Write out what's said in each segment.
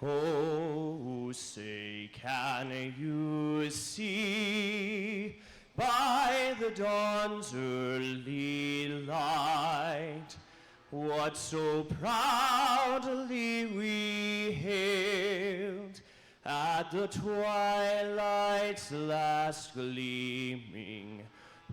Oh, say, can you see by the dawn's early light what so proudly we hailed at the twilight's last gleaming,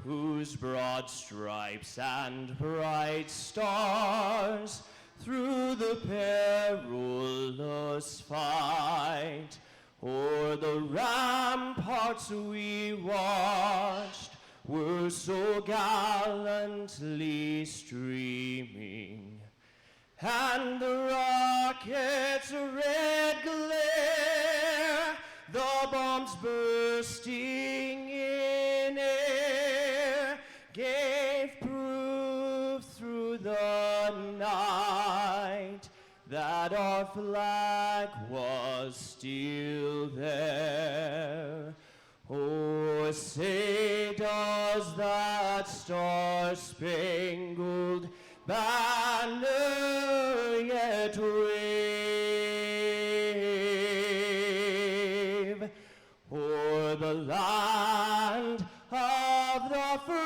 whose broad stripes and bright stars through the perilous fight o'er the ramparts we watched were so gallantly streaming, and the rocket's red glare, the bombs bursting in air, gave proof through the night that our flag was still there. Oh, say does that star-spangled banner yet wave o'er the land of the free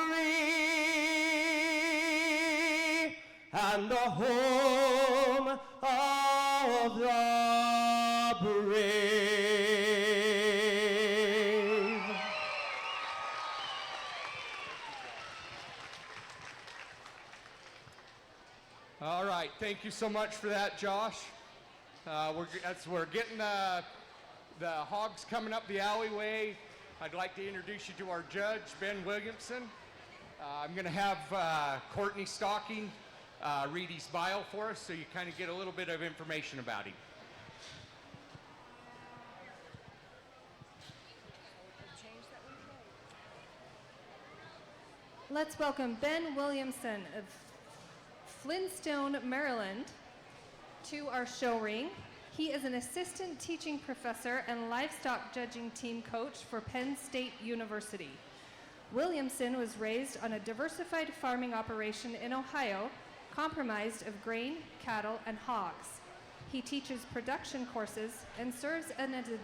and the home of the brave? All right, thank you so much for that, Josh. We're getting the hogs coming up the alleyway. I'd like to introduce you to our judge, Ben Williamson. I'm going to have Courtney Stocking read his bio for us so you kind of get a little bit of information about him. Let's welcome Ben Williamson of Flintstone, Maryland, to our show ring. He is an assistant teaching professor and livestock judging team coach for Penn State University. Williamson was raised on a diversified farming operation in Ohio, comprised of grain, cattle, and hogs. He teaches production courses and serves as an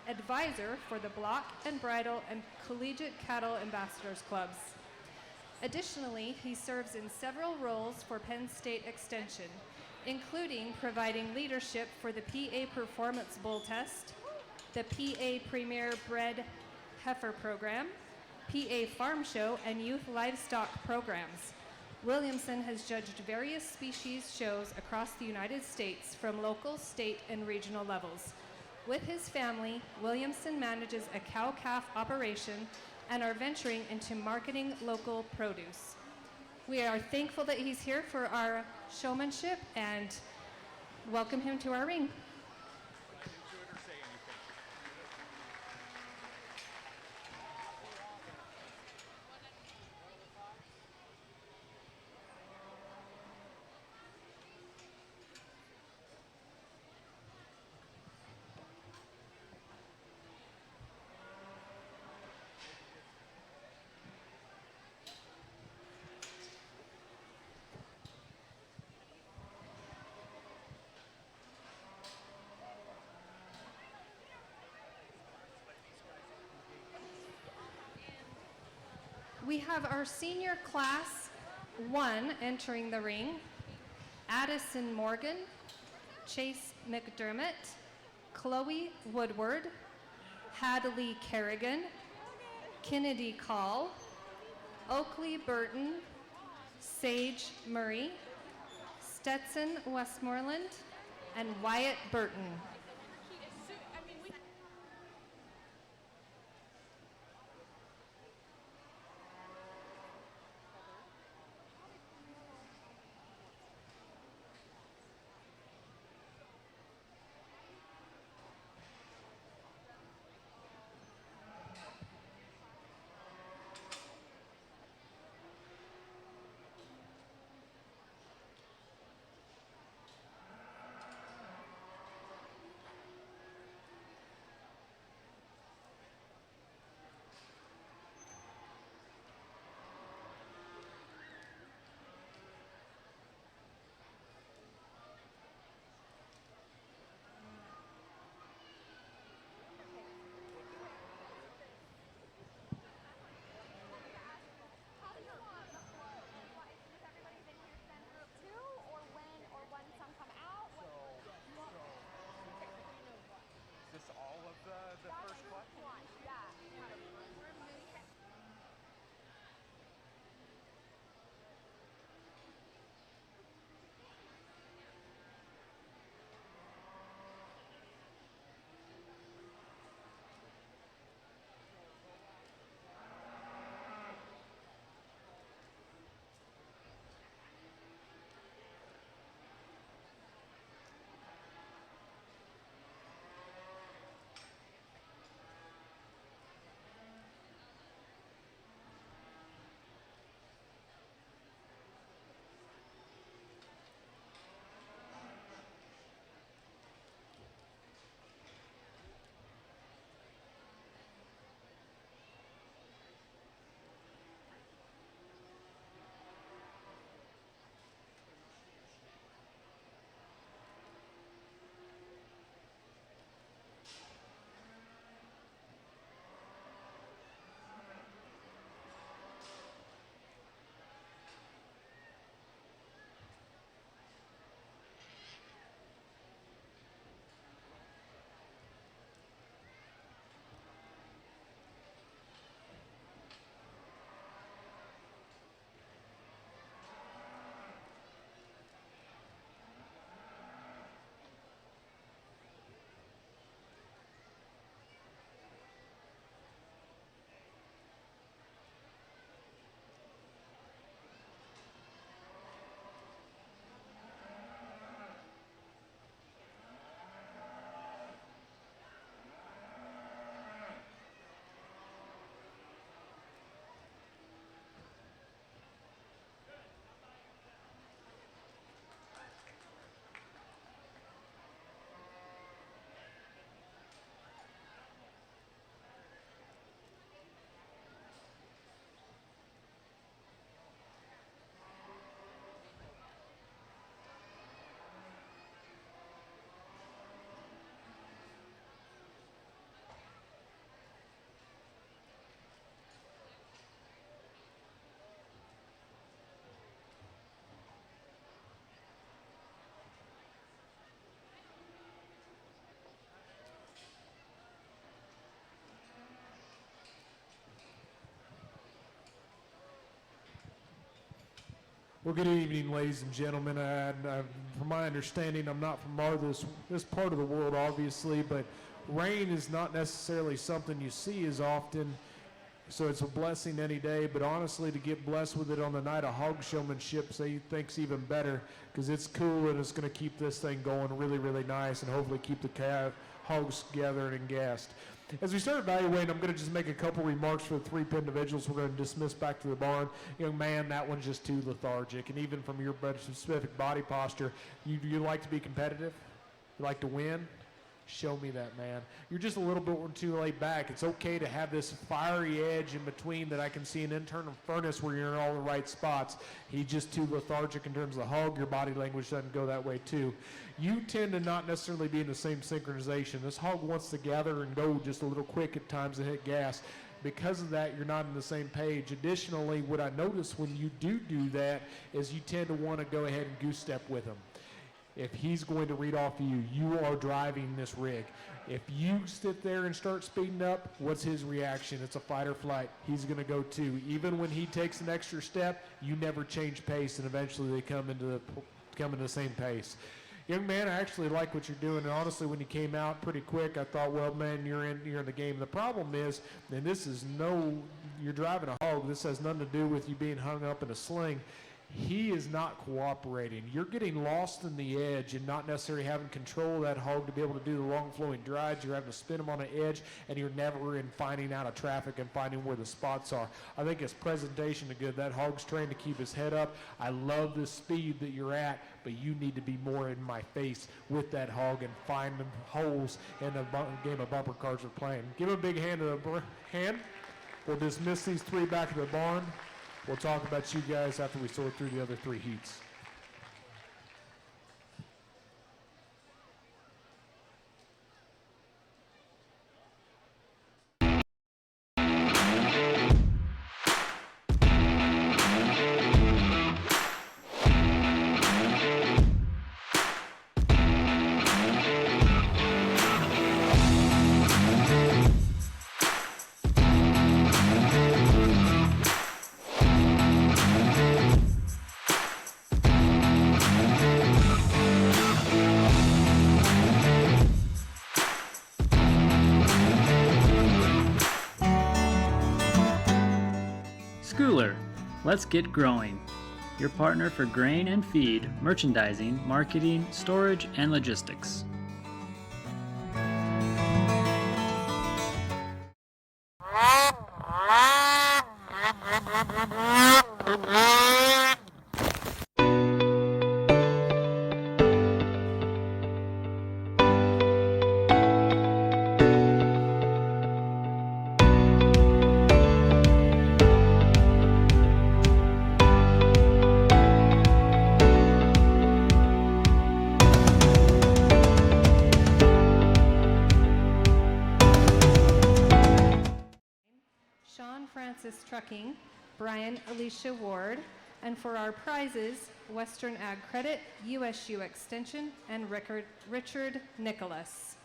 advisor for the Block and Bridle and Collegiate Cattle Ambassadors Clubs. Additionally, he serves in several roles for Penn State Extension, including providing leadership for the PA Performance Bull Test, the PA Premier Bred Heifer Program, PA Farm Show, and Youth Livestock programs. Williamson has judged various species shows across the United States from local, state, and regional levels. With his family, Williamson manages a cow-calf operation and are venturing into marketing local produce. We are thankful that he's here for our showmanship and welcome him to our ring. We have our senior class 1 entering the ring: Addison Morgan, Chase McDermott, Chloe Woodward, Hadley Kerrigan, Kennedy Call, Oakley Burton, Sage Murray, Stetson Westmoreland, and Wyatt Burton. Well, good evening, ladies and gentlemen. From my understanding, I'm not from this part of the world, obviously, but rain is not necessarily something you see as often, so it's a blessing any day. But honestly, to get blessed with it on the night of Hog Showmanship, I think's even better, because it's cool and it's going to keep this thing going really, really nice, and hopefully keep the hogs gathered and gassed. As we start evaluating, I'm going to just make a couple remarks for the three individuals we're going to dismiss back to the barn. Young man, that one's just too lethargic. And even from your specific body posture, you like to be competitive? You like to win? Show me that, man. You're just a little bit too laid back. It's okay to have this fiery edge in between that I can see an internal furnace where you're in all the right spots. He's just too lethargic in terms of the hog. Your body language doesn't go that way too. You tend to not necessarily be in the same synchronization. This hog wants to gather and go just a little quick at times and hit gas. Because of that, you're not on the same page. Additionally, what I notice when you do that is you tend to want to go ahead and goose step with him. If he's going to read off of you, you are driving this rig. If you sit there and start speeding up, what's his reaction? It's a fight or flight. He's going to go too. Even when he takes an extra step, you never change pace, and eventually they come into the same pace. Young man, I actually like what you're doing, and honestly, when you came out pretty quick, I thought, well, man, you're in the game. The problem is, and you're driving a hog. This has nothing to do with you being hung up in a sling. He is not cooperating. You're getting lost in the edge and not necessarily having control of that hog to be able to do the long flowing drives. You're having to spin him on an edge, and you're never in finding out of traffic and finding where the spots are. I think his presentation is good. That hog's trained to keep his head up. I love the speed that you're at, but you need to be more in my face with that hog and find the holes in the game of bumper cars we're playing. Give him a big hand. We'll dismiss these three back to the barn. We'll talk about you guys after we sort through the other three heats. Schooler, let's get growing. Your partner for grain and feed, merchandising, marketing, storage, and logistics. Trucking, Brian Alicia Ward, and for our prizes, Western Ag Credit, USU Extension, and Richard Nicholas.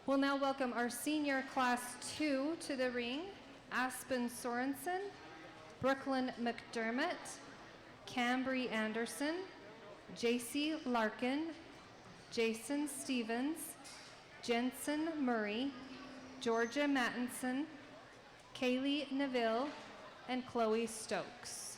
We'll now welcome our senior class 2 to the ring, Aspen Sorensen, Brooklyn McDermott, Cambry Anderson, JC Larkin, Jason Stevens, Jensen Murray, Georgia Mattinson, Kaylee Neville, and Chloe Stokes.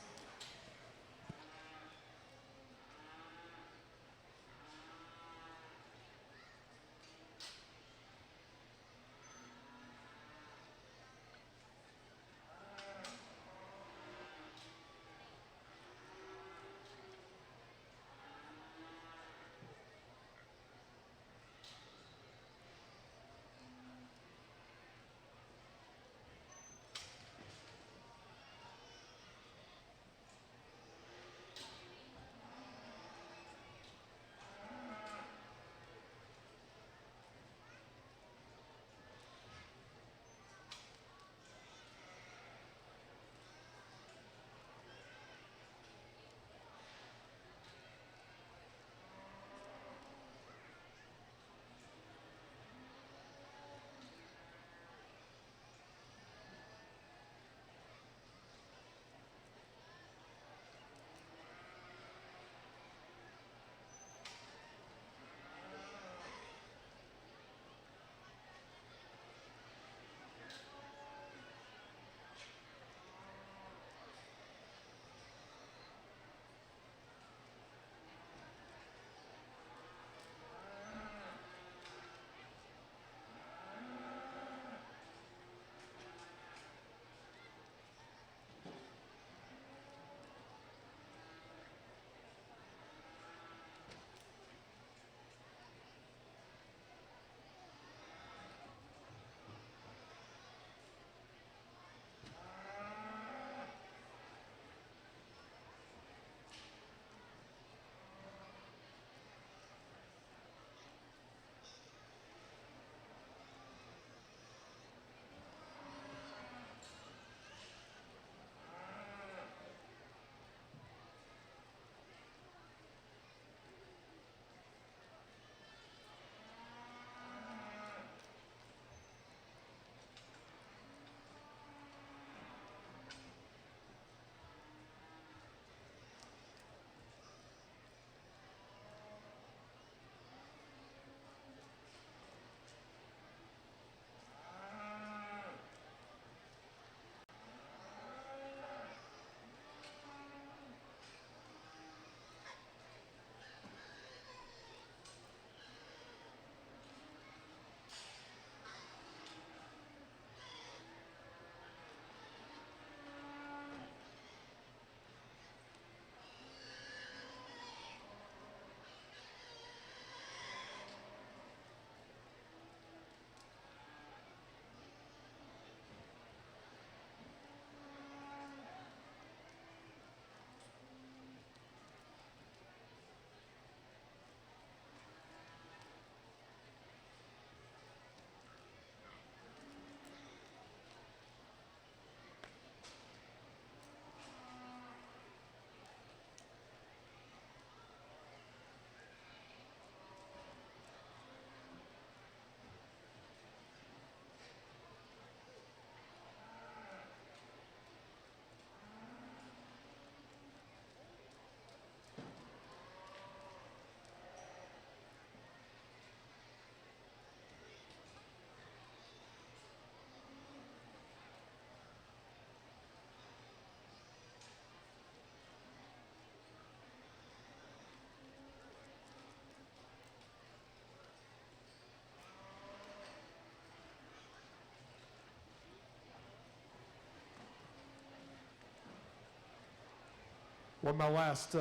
Well, my last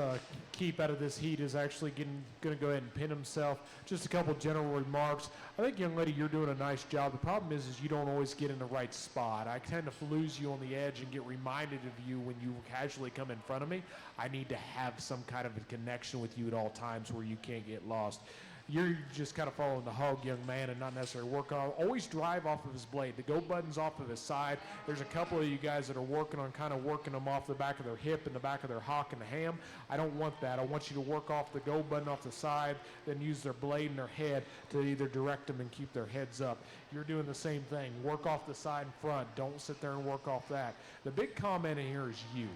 keep out of this heat is actually going to go ahead and pin himself. Just a couple general remarks. I think, young lady, you're doing a nice job. The problem is you don't always get in the right spot. I tend to lose you on the edge and get reminded of you when you casually come in front of me. I need to have some kind of a connection with you at all times where you can't get lost. You're just kind of following the hog, young man, and not necessarily work on. Always drive off of his blade. The go button's off of his side. There's a couple of you guys that are working on kind of working them off the back of their hip and the back of their hock and the ham. I don't want that. I want you to work off the go button off the side, then use their blade and their head to either direct them and keep their heads up. You're doing the same thing. Work off the side and front. Don't sit there and work off that. The big comment in here is you.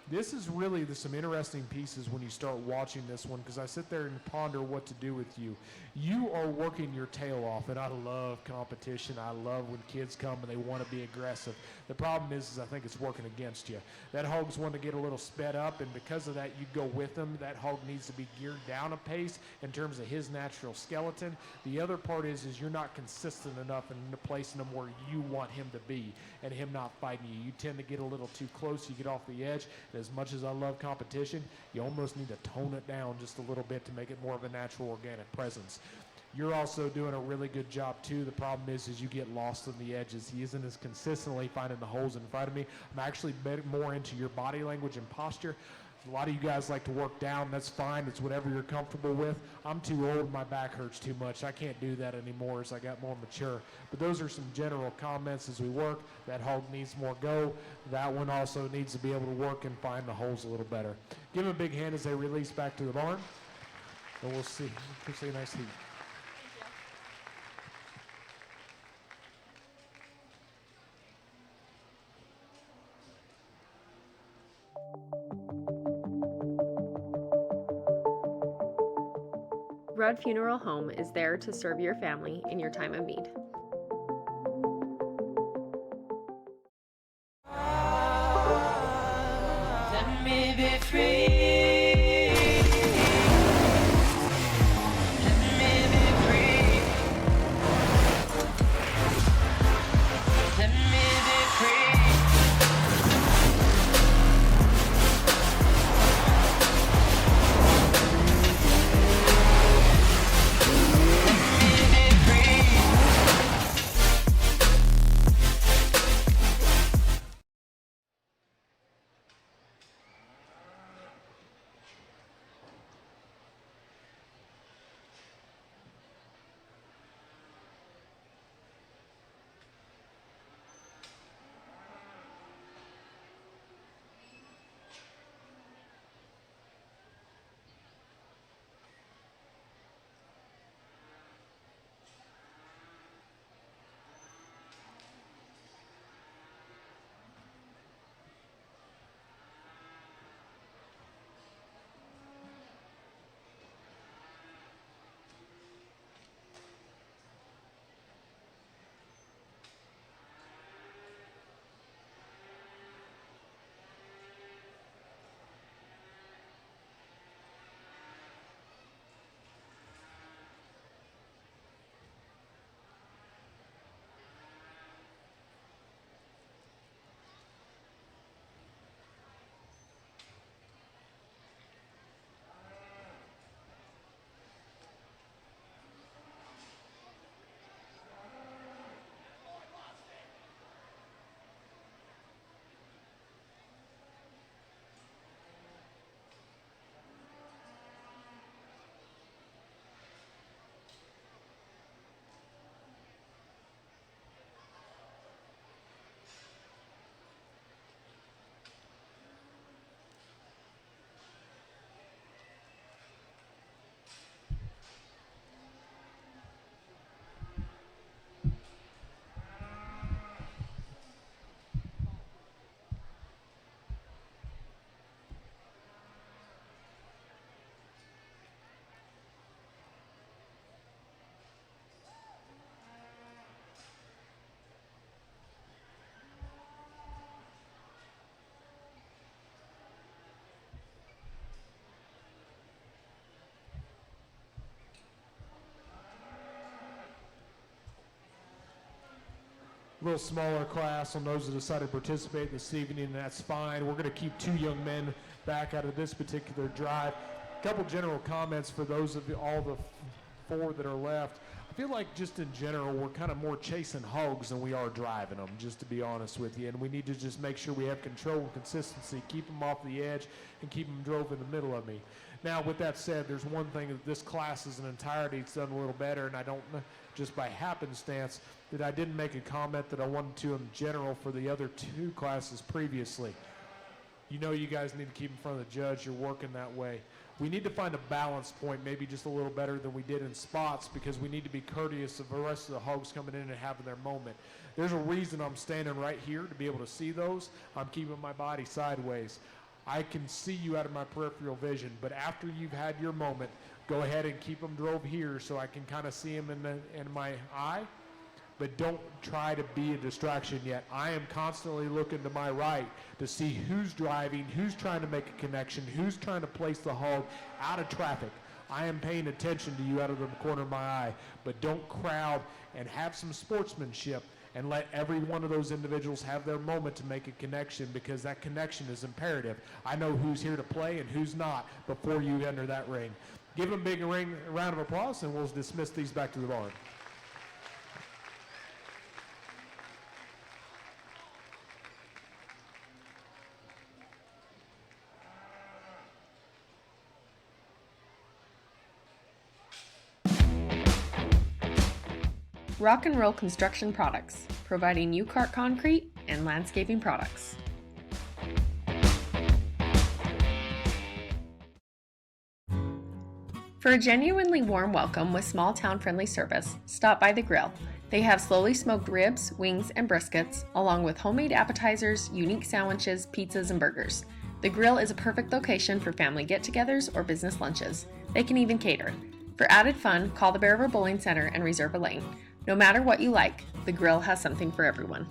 This is really some interesting pieces when you start watching this one, because I sit there and ponder what to do with you. You are working your tail off, and I love competition. I love when kids come and they want to be aggressive. The problem is I think it's working against you. That hog's wanting to get a little sped up, and because of that, you go with him. That hog needs to be geared down a pace in terms of his natural skeleton. The other part is you're not consistent enough in placing him where you want him to be, and him not fighting you. You tend to get a little too close. You get off the edge. And as much as I love competition, you almost need to tone it down just a little bit to make it more of a natural, organic presence. You're also doing a really good job too. The problem is you get lost on the edges. He isn't as consistently finding the holes in front of me. I'm actually more into your body language and posture. A lot of you guys like to work down. That's fine. It's whatever you're comfortable with. I'm too old. My back hurts too much. I can't do that anymore as I got more mature. But those are some general comments as we work. That hog needs more go. That one also needs to be able to work and find the holes a little better. Give them a big hand as they release back to the barn. And we'll see. We'll see a nice heat. Rudd Funeral Home is there to serve your family in your time of need. Let me be free. Let me be free. Let me be free. little smaller class on those that decided to participate this evening, and that's fine. We're going to keep 2 young men back out of this particular drive. A couple general comments for those of all the 4 that are left. I feel like just in general, we're kind of more chasing hogs than we are driving them, just to be honest with you. And we need to just make sure we have control and consistency, keep them off the edge, and keep them drove in the middle of me. Now, with that said, there's one thing that this class as an entirety has done a little better, and I don't, just by happenstance, that I didn't make a comment that I wanted to in general for the other 2 classes previously. You know you guys need to keep in front of the judge. You're working that way. We need to find a balance point, maybe just a little better than we did in spots, because we need to be courteous of the rest of the hogs coming in and having their moment. There's a reason I'm standing right here to be able to see those. I'm keeping my body sideways. I can see you out of my peripheral vision, but after you've had your moment, go ahead and keep them drove here so I can kind of see them in my eye. But don't try to be a distraction yet. I am constantly looking to my right to see who's driving, who's trying to make a connection, who's trying to place the hog out of traffic. I am paying attention to you out of the corner of my eye, but don't crowd, and have some sportsmanship and let every one of those individuals have their moment to make a connection, because that connection is imperative. I know who's here to play and who's not before you enter that ring. Give them a big round of applause, and we'll dismiss these back to the barn. Rock and Roll Construction Products, providing U-Cart concrete and landscaping products. For a genuinely warm welcome with small town friendly service, stop by the grill. They have slowly smoked ribs, wings, and briskets, along with homemade appetizers, unique sandwiches, pizzas, and burgers. The grill is a perfect location for family get-togethers or business lunches. They can even cater. For added fun, call the Bear River Bowling Center and reserve a lane. No matter what you like, the grill has something for everyone.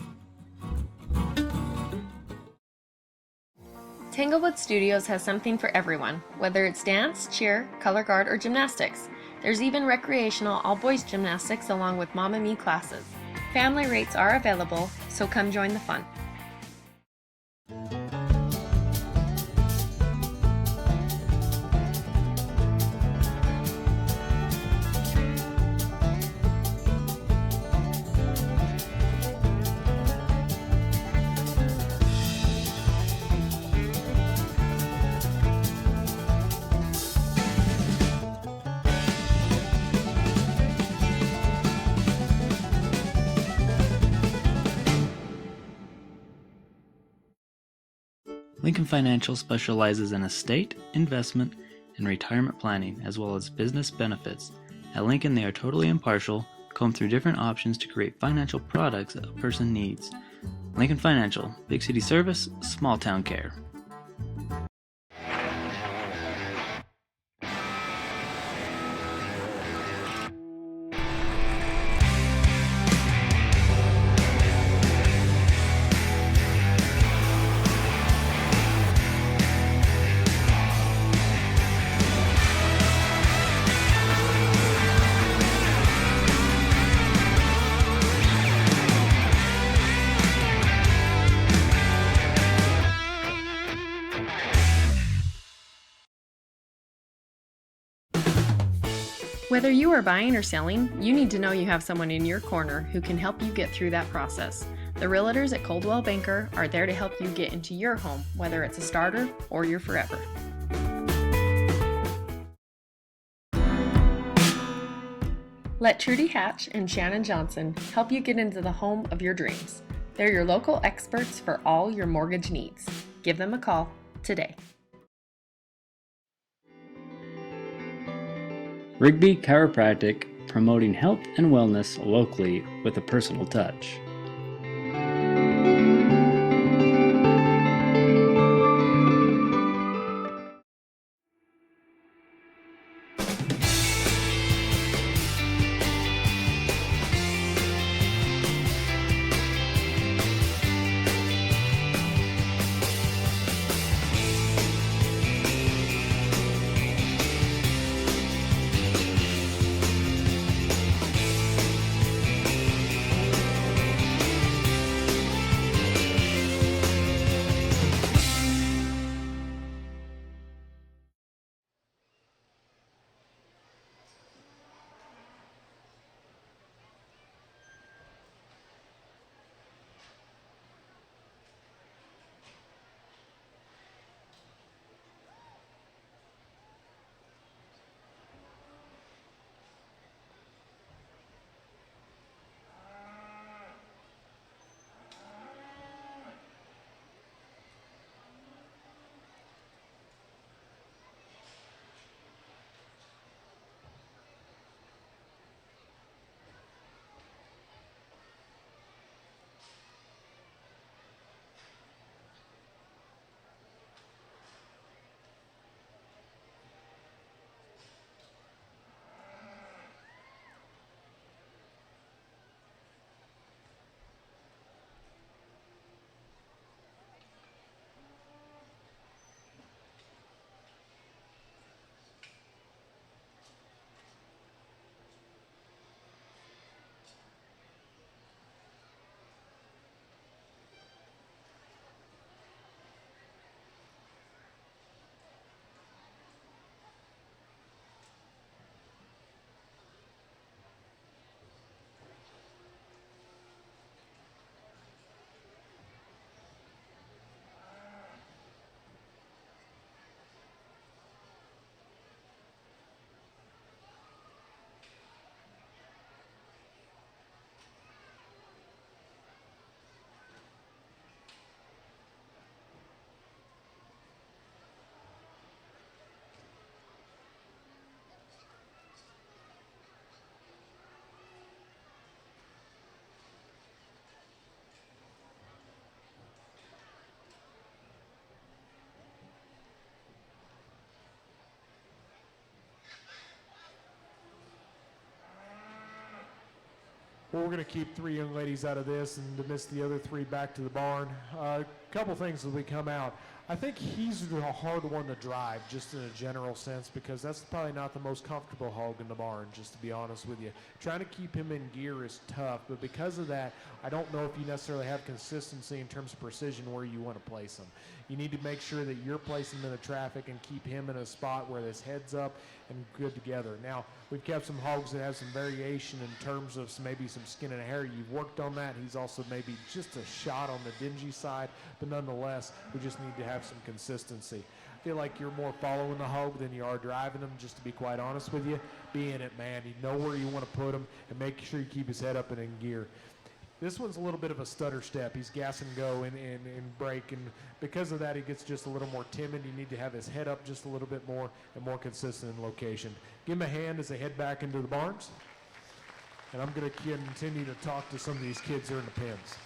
Tanglewood Studios has something for everyone, whether it's dance, cheer, color guard, or gymnastics. There's even recreational all-boys gymnastics along with Mom and Me classes. Family rates are available, so come join the fun. Lincoln Financial specializes in estate, investment, and retirement planning, as well as business benefits. At Lincoln, they are totally impartial, comb through different options to create financial products that a person needs. Lincoln Financial, big city service, small town care. Whether you are buying or selling, you need to know you have someone in your corner who can help you get through that process. The realtors at Coldwell Banker are there to help you get into your home, whether it's a starter or your forever. Let Trudy Hatch and Shannon Johnson help you get into the home of your dreams. They're your local experts for all your mortgage needs. Give them a call today. Rigby Chiropractic, promoting health and wellness locally with a personal touch. Well, we're going to keep 3 young ladies out of this and dismiss the other 3 back to the barn. A couple things as we come out. I think he's a hard one to drive, just in a general sense, because that's probably not the most comfortable hog in the barn, just to be honest with you. Trying to keep him in gear is tough, but because of that, I don't know if you necessarily have consistency in terms of precision where you want to place him. You need to make sure that you're placing him in the traffic and keep him in a spot where his head's up and good together. Now, we've kept some hogs that have some variation in terms of maybe some skin and hair. You've worked on that. He's also maybe just a shot on the dingy side, but nonetheless, we just need to have some consistency. I feel like you're more following the hog than you are driving him, just to be quite honest with you. Be in it, man. You know where you want to put him, and make sure you keep his head up and in gear. This one's a little bit of a stutter step. He's gas and go and brake, and because of that, he gets just a little more timid. You need to have his head up just a little bit more and more consistent in location. Give him a hand as they head back into the barns, and I'm going to continue to talk to some of these kids here in the pens.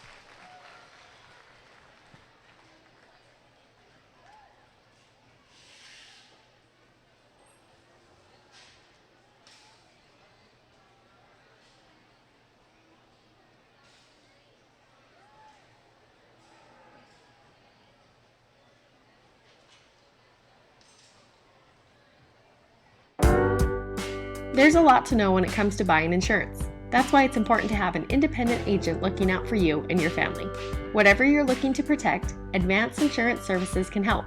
There's a lot to know when it comes to buying insurance. That's why it's important to have an independent agent looking out for you and your family. Whatever you're looking to protect, Advanced Insurance Services can help.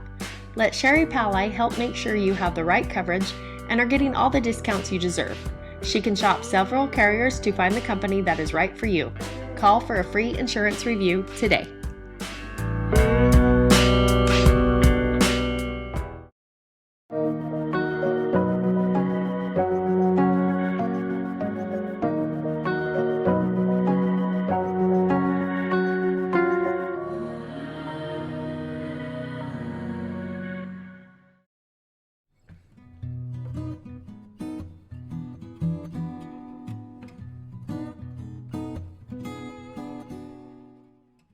Let Sherry Pally help make sure you have the right coverage and are getting all the discounts you deserve. She can shop several carriers to find the company that is right for you. Call for a free insurance review today.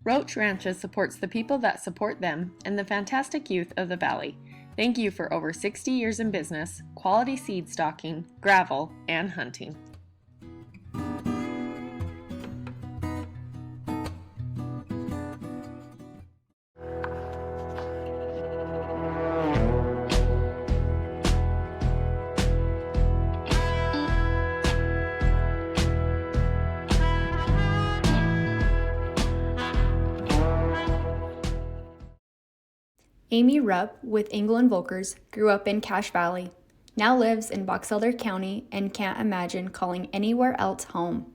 Roach Ranches supports the people that support them and the fantastic youth of the Valley. Thank you for over 60 years in business, quality seed stocking, gravel, and hunting. Amy Rupp with England Volkers grew up in Cache Valley, now lives in Box Elder County and can't imagine calling anywhere else home.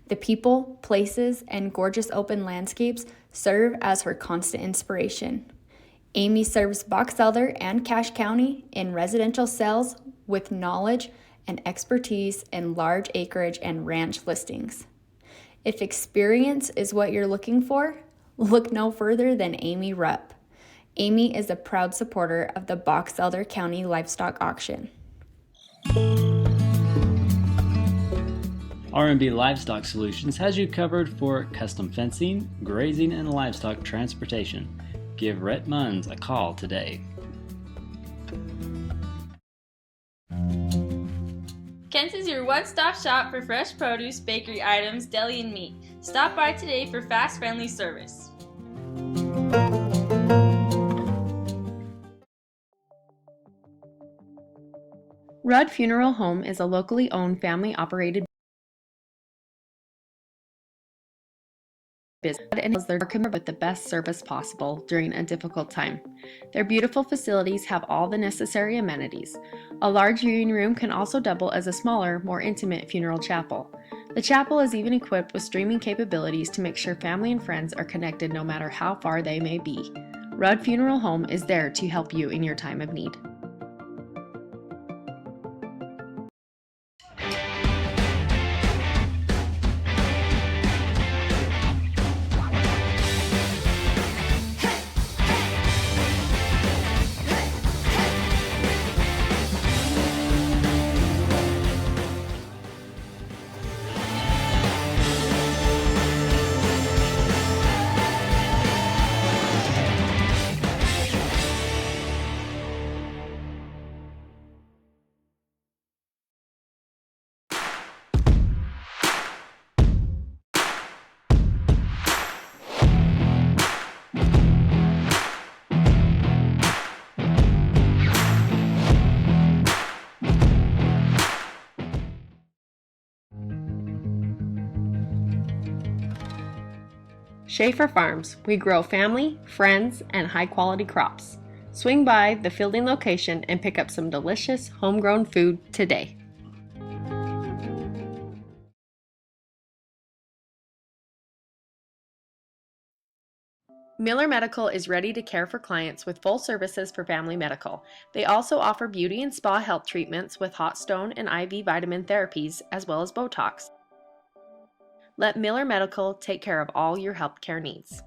The people, places, and gorgeous open landscapes serve as her constant inspiration. Amy serves Box Elder and Cache County in residential sales with knowledge and expertise in large acreage and ranch listings. If experience is what you're looking for, look no further than Amy Rupp. Amy is a proud supporter of the Box Elder County Livestock Auction. R&B Livestock Solutions has you covered for custom fencing, grazing, and livestock transportation. Give Rhett Munns a call today. Kent's is your one-stop shop for fresh produce, bakery items, deli, and meat. Stop by today for fast, friendly service. Rudd Funeral Home is a locally owned, family-operated business and is their commitment with the best service possible during a difficult time. Their beautiful facilities have all the necessary amenities. A large viewing room can also double as a smaller, more intimate funeral chapel. The chapel is even equipped with streaming capabilities to make sure family and friends are connected no matter how far they may be. Rudd Funeral Home is there to help you in your time of need. Schaefer Farms, we grow family, friends, and high quality crops. Swing by the fielding location and pick up some delicious homegrown food today. Miller Medical is ready to care for clients with full services for family medical. They also offer beauty and spa health treatments with hot stone and IV vitamin therapies, as well as Botox. Let Miller Medical take care of all your healthcare needs.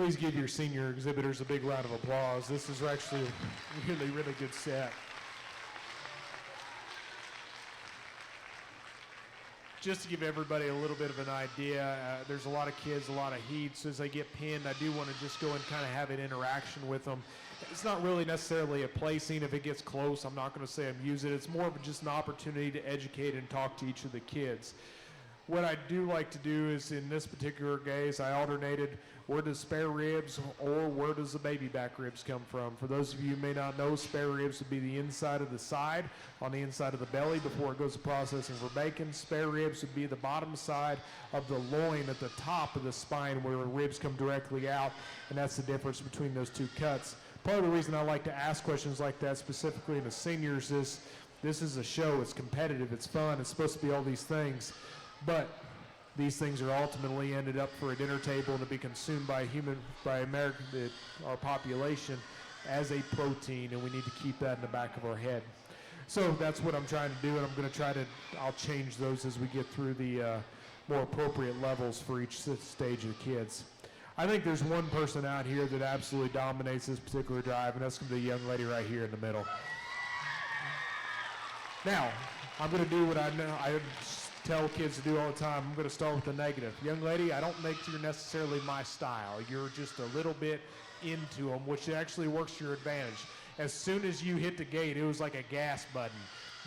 Please give your senior exhibitors a big round of applause. This is actually a really, really good set. Just to give everybody a little bit of an idea, there's a lot of kids, a lot of heat, so as they get pinned, I do want to just go and kind of have an interaction with them. It's not really necessarily a play scene. If it gets close, I'm not going to say I'm using it. It's more of just an opportunity to educate and talk to each of the kids. What I do like to do is, in this particular case, I alternated where does spare ribs or where does the baby back ribs come from. For those of you who may not know, spare ribs would be the inside of the side, on the inside of the belly before it goes to processing for bacon. Spare ribs would be the bottom side of the loin at the top of the spine where the ribs come directly out, and that's the difference between those two cuts. Part of the reason I like to ask questions like that, specifically in the seniors, is this is a show, it's competitive, it's fun, it's supposed to be all these things. But these things are ultimately ended up for a dinner table and to be consumed by our population as a protein, and we need to keep that in the back of our head. So that's what I'm trying to do, and I'm going to I'll change those as we get through the more appropriate levels for each stage of the kids. I think there's one person out here that absolutely dominates this particular drive, and that's going to be the young lady right here in the middle. Now, I'm going to do what I tell kids to do all the time. I'm going to start with the negative. Young lady, I don't think you're necessarily my style. You're just a little bit into them, which actually works to your advantage. As soon as you hit the gate, it was like a gas button.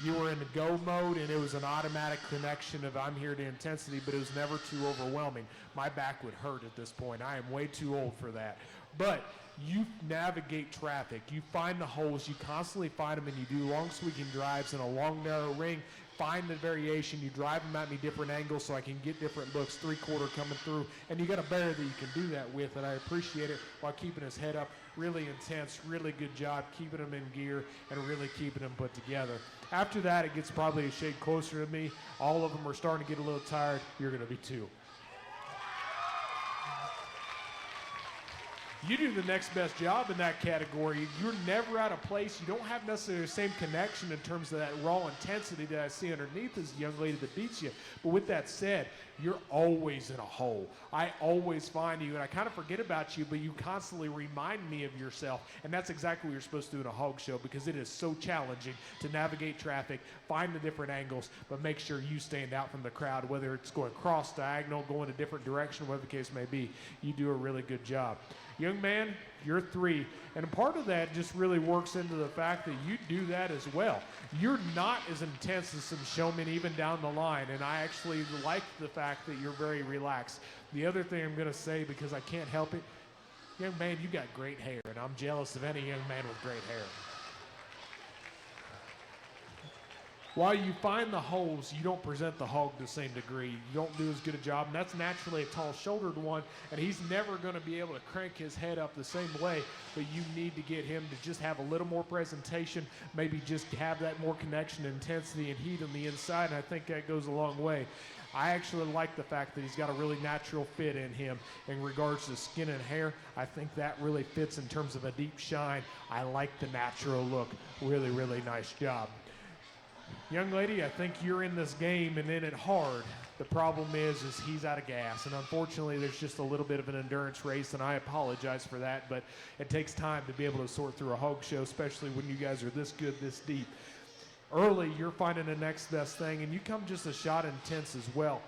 You were in the go mode, and it was an automatic connection of I'm here to intensity, but it was never too overwhelming. My back would hurt at this point. I am way too old for that. But you navigate traffic. You find the holes. You constantly find them, and you do long sweeping drives in a long, narrow ring. Find the variation. You drive them at me different angles so I can get different looks, three-quarter coming through. And you got a bear that you can do that with, and I appreciate it while keeping his head up. Really intense, really good job keeping him in gear and really keeping him put together. After that, it gets probably a shade closer to me. All of them are starting to get a little tired. You're going to be too. You do the next best job in that category. You're never out of place. You don't have necessarily the same connection in terms of that raw intensity that I see underneath this young lady that beats you. But with that said, you're always in a hole. I always find you, and I kind of forget about you, but you constantly remind me of yourself. And that's exactly what you're supposed to do in a hog show, because it is so challenging to navigate traffic, find the different angles, but make sure you stand out from the crowd, whether it's going cross diagonal, going a different direction, whatever the case may be. You do a really good job. Young man, you're 3. And part of that just really works into the fact that you do that as well. You're not as intense as some showmen even down the line, and I actually like the fact that you're very relaxed. The other thing I'm going to say, because I can't help it, young man, you got great hair, and I'm jealous of any young man with great hair. While you find the holes, you don't present the hog to the same degree. You don't do as good a job, and that's naturally a tall-shouldered one, and he's never going to be able to crank his head up the same way, but you need to get him to just have a little more presentation, maybe just have that more connection, intensity, and heat on the inside, and I think that goes a long way. I actually like the fact that he's got a really natural fit in him in regards to skin and hair. I think that really fits in terms of a deep shine. I like the natural look. Really, really nice job. Young lady, I think you're in this game and in it hard. The problem is he's out of gas, and unfortunately there's just a little bit of an endurance race, and I apologize for that, but it takes time to be able to sort through a hog show, especially when you guys are this good, this deep. Early, you're finding the next best thing, and you come just a shot intense as well.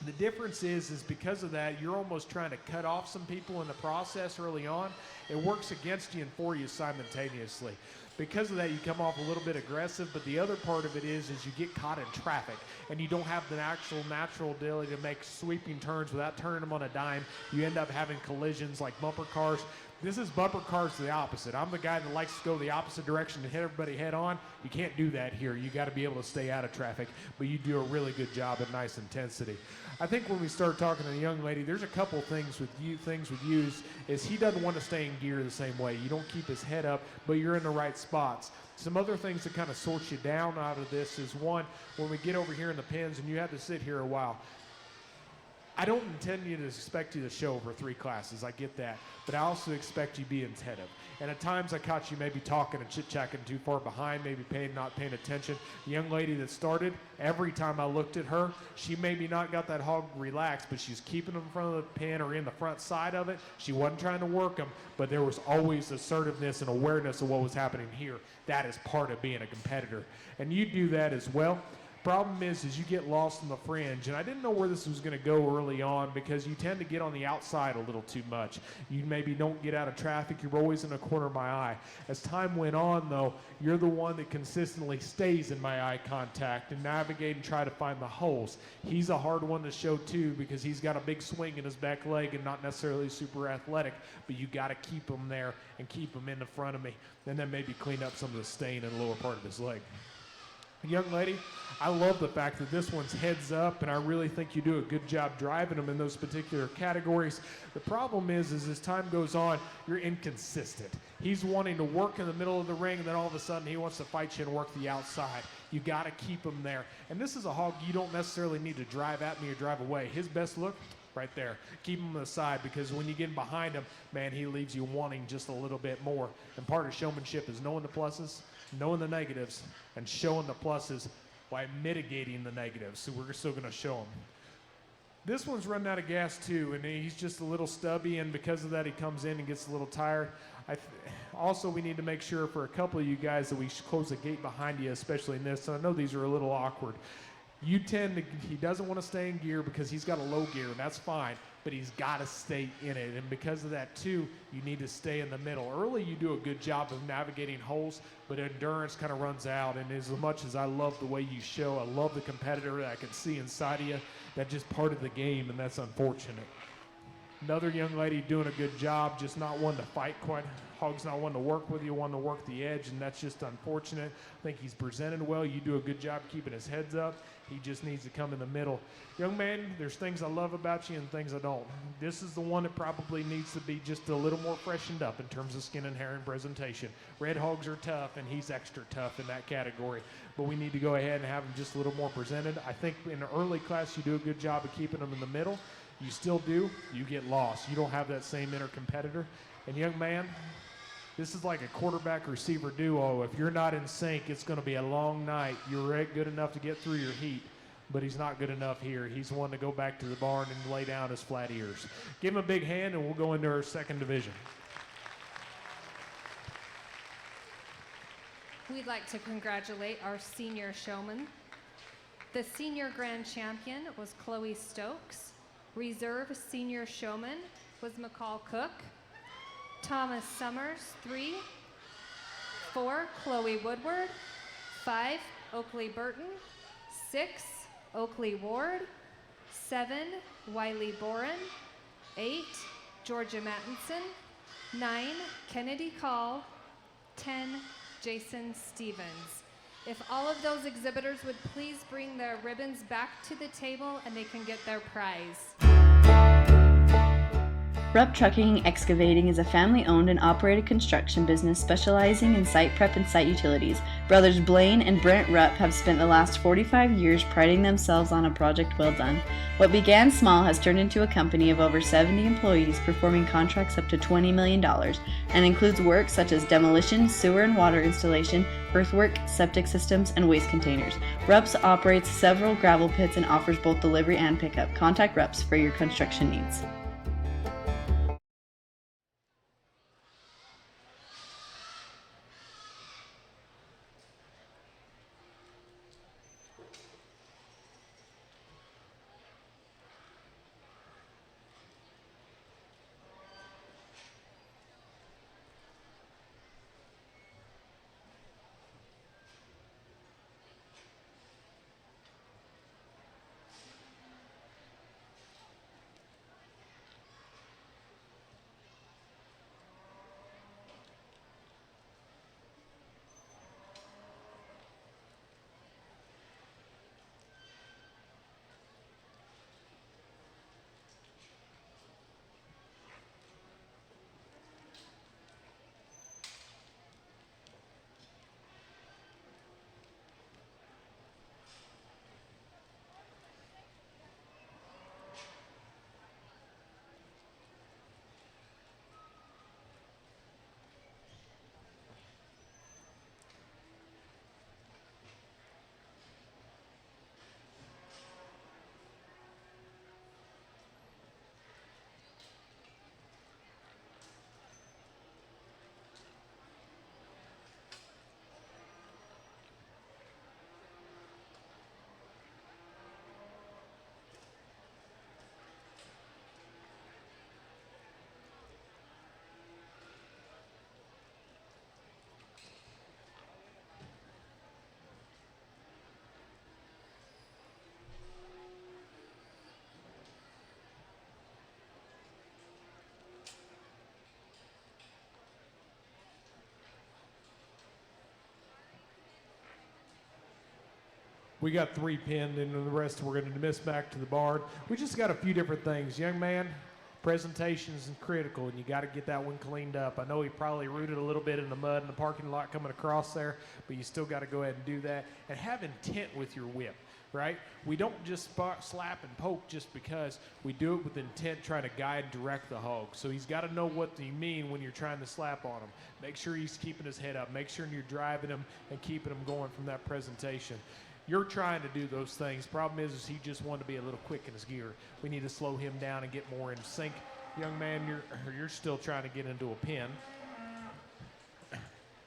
The difference is because of that, you're almost trying to cut off some people in the process early on. It works against you and for you simultaneously. Because of that, you come off a little bit aggressive, but the other part of it is you get caught in traffic, and you don't have the natural ability to make sweeping turns without turning them on a dime. You end up having collisions like bumper cars. This is bumper cars the opposite. I'm the guy that likes to go the opposite direction and hit everybody head on. You can't do that here. You got to be able to stay out of traffic, but you do a really good job at nice intensity. I think when we start talking to the young lady, there's a couple things with you is he doesn't want to stay in gear the same way. You don't keep his head up, but you're in the right spots. Some other things that kind of sort you down out of this is, one, when we get over here in the pens and you have to sit here a while, I don't intend you to expect you to show over 3 classes. I get that. But I also expect you to be attentive. And at times I caught you maybe talking and chit-chatting too far behind, maybe not paying attention. The young lady that started, every time I looked at her, she maybe not got that hog relaxed, but she's keeping them in front of the pen or in the front side of it. She wasn't trying to work them, but there was always assertiveness and awareness of what was happening here. That is part of being a competitor. And you do that as well. Problem is you get lost in the fringe, and I didn't know where this was going to go early on because you tend to get on the outside a little too much. You maybe don't get out of traffic. You're always in a corner of my eye. As time went on, though, you're the one that consistently stays in my eye contact and navigate and try to find the holes. He's a hard one to show, too, because he's got a big swing in his back leg and not necessarily super athletic, but you got to keep him there and keep him in the front of me, and then maybe clean up some of the stain in the lower part of his leg. Young lady, I love the fact that this one's heads up, and I really think you do a good job driving them in those particular categories. The problem is as time goes on, you're inconsistent. He's wanting to work in the middle of the ring, and then all of a sudden he wants to fight you and work the outside. You got to keep him there. And this is a hog you don't necessarily need to drive at me or drive away. His best look, right there. Keep him on the side, because when you get behind him, man, he leaves you wanting just a little bit more. And part of showmanship is knowing the pluses, knowing the negatives, and showing the pluses by mitigating the negatives. So we're still going to show him. This one's running out of gas too, and he's just a little stubby, and because of that he comes in and gets a little tired. Also, we need to make sure for a couple of you guys that we close the gate behind you, especially in this. And I know these are a little awkward. He doesn't want to stay in gear because he's got a low gear, and that's fine, but he's got to stay in it. And because of that, too, you need to stay in the middle. Early, you do a good job of navigating holes, but endurance kind of runs out. And as much as I love the way you show, I love the competitor that I can see inside of you. That's just part of the game, and that's unfortunate. Another young lady doing a good job, just not one to fight quite. Hog's not one to work with you, one to work the edge, and that's just unfortunate. I think he's presented well. You do a good job keeping his heads up. He just needs to come in the middle. Young man, there's things I love about you and things I don't. This is the one that probably needs to be just a little more freshened up in terms of skin and hair and presentation. Red hogs are tough, and he's extra tough in that category. But we need to go ahead and have him just a little more presented. I think in the early class, you do a good job of keeping him in the middle. You still do. You get lost. You don't have that same inner competitor. And young man, this is like a quarterback-receiver duo. If you're not in sync, it's going to be a long night. You're good enough to get through your heat, but he's not good enough here. He's one to go back to the barn and lay down his flat ears. Give him a big hand, and we'll go into our second division. We'd like to congratulate our senior showman. The senior grand champion was Chloe Stokes. Reserve senior showman was McCall Cook. Thomas Summers, 3. 4, Chloe Woodward. 5, Oakley Burton. 6, Oakley Ward. 7, Wiley Boren. 8, Georgia Mattinson. 9, Kennedy Call. 10, Jason Stevens. If all of those exhibitors would please bring their ribbons back to the table and they can get their prize. Rupp Trucking Excavating is a family-owned and operated construction business specializing in site prep and site utilities. Brothers Blaine and Brent Rupp have spent the last 45 years priding themselves on a project well done. What began small has turned into a company of over 70 employees performing contracts up to $20 million and includes work such as demolition, sewer and water installation, earthwork, septic systems, and waste containers. Rupp's operates several gravel pits and offers both delivery and pickup. Contact Rupp's for your construction needs. We got 3 pinned, and the rest we're going to dismiss back to the barn. We just got a few different things. Young man, presentations is critical, and you got to get that one cleaned up. I know he probably rooted a little bit in the mud in the parking lot coming across there, but you still got to go ahead and do that. And have intent with your whip, right? We don't just slap and poke just because. We do it with intent, trying to guide and direct the hog. So he's got to know what you mean when you're trying to slap on him. Make sure he's keeping his head up. Make sure you're driving him and keeping him going from that presentation. You're trying to do those things. Problem is he just wanted to be a little quick in his gear. We need to slow him down and get more in sync. Young man, you're still trying to get into a pin.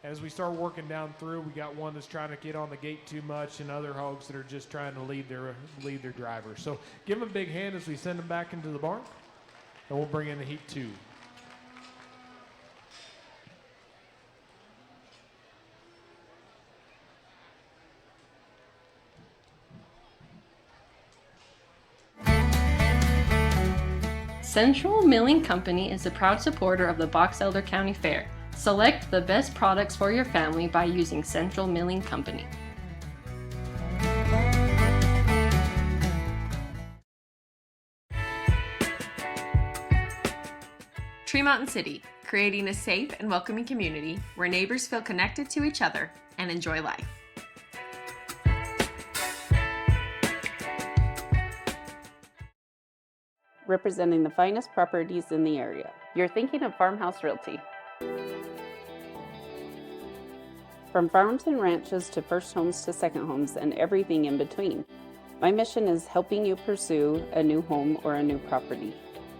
As we start working down through, we got one that's trying to get on the gate too much, and other hogs that are just trying to lead their driver. So give them a big hand as we send them back into the barn, and we'll bring in the heat 2. Central Milling Company is a proud supporter of the Box Elder County Fair. Select the best products for your family by using Central Milling Company. Tree Mountain City, creating a safe and welcoming community where neighbors feel connected to each other and enjoy life. Representing the finest properties in the area. You're thinking of Farmhouse Realty. From farms and ranches to first homes to second homes and everything in between. My mission is helping you pursue a new home or a new property.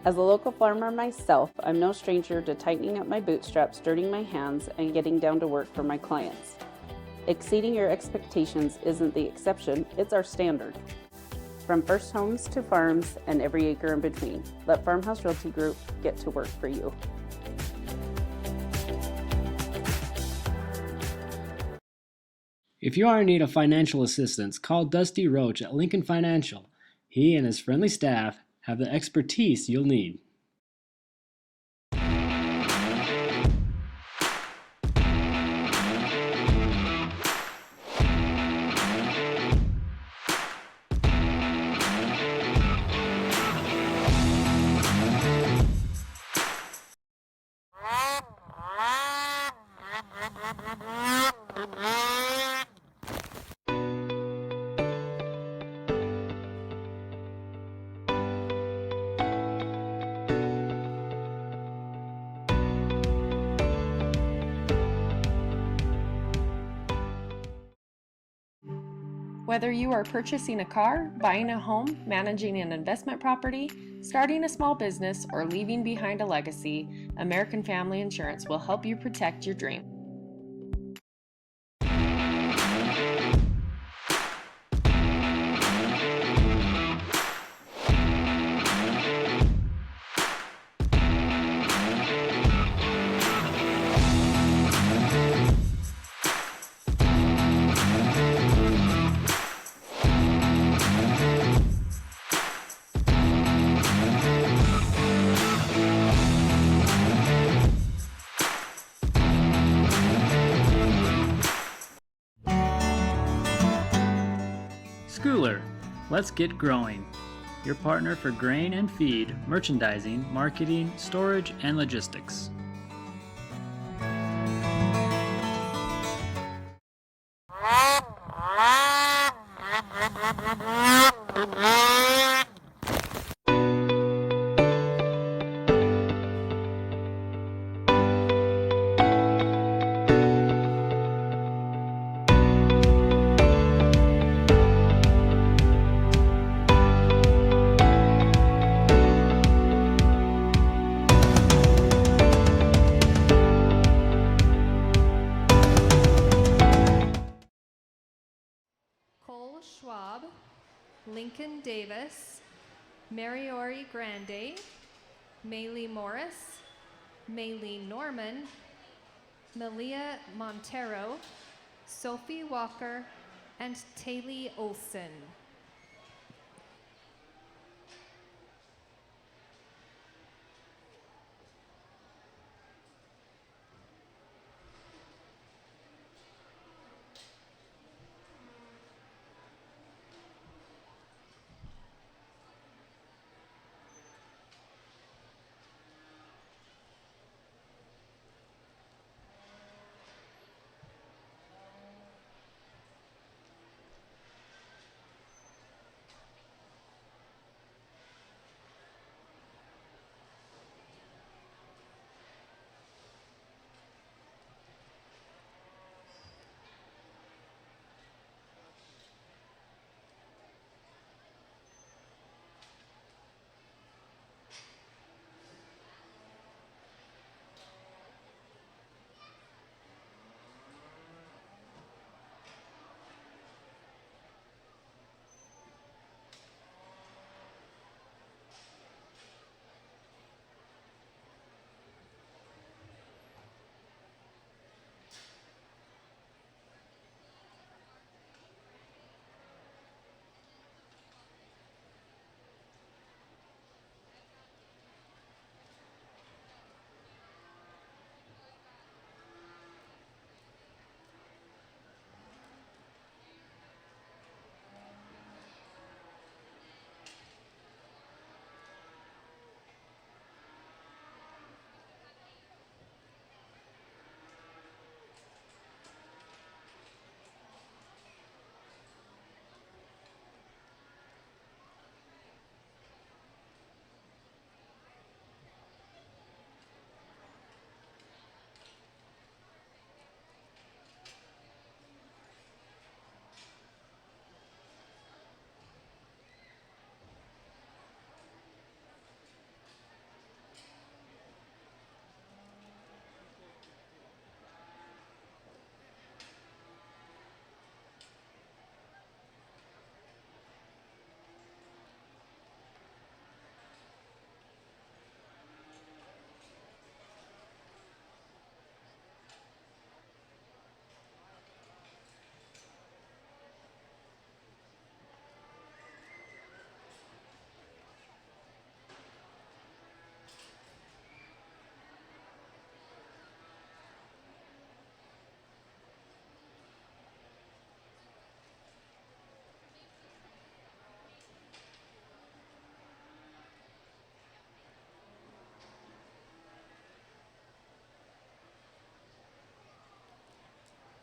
As a local farmer myself, I'm no stranger to tightening up my bootstraps, dirtying my hands, and getting down to work for my clients. Exceeding your expectations isn't the exception, it's our standard. From first homes to farms and every acre in between, let Farmhouse Realty Group get to work for you. If you are in need of financial assistance, call Dusty Roach at Lincoln Financial. He and his friendly staff have the expertise you'll need. Whether you are purchasing a car, buying a home, managing an investment property, starting a small business, or leaving behind a legacy, American Family Insurance will help you protect your dream. Schooler, let's get growing. Your partner for grain and feed, merchandising, marketing, storage, and logistics. Cole Schwab, Lincoln Davis, Mariori Grande, Maylee Morris, Maylee Norman, Malia Montero, Sophie Walker, and Taylor Olson.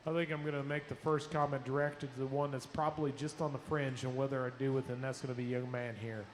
I think I'm going to make the first comment directed to the one that's probably just on the fringe and whether I do with, and that's going to be young man here.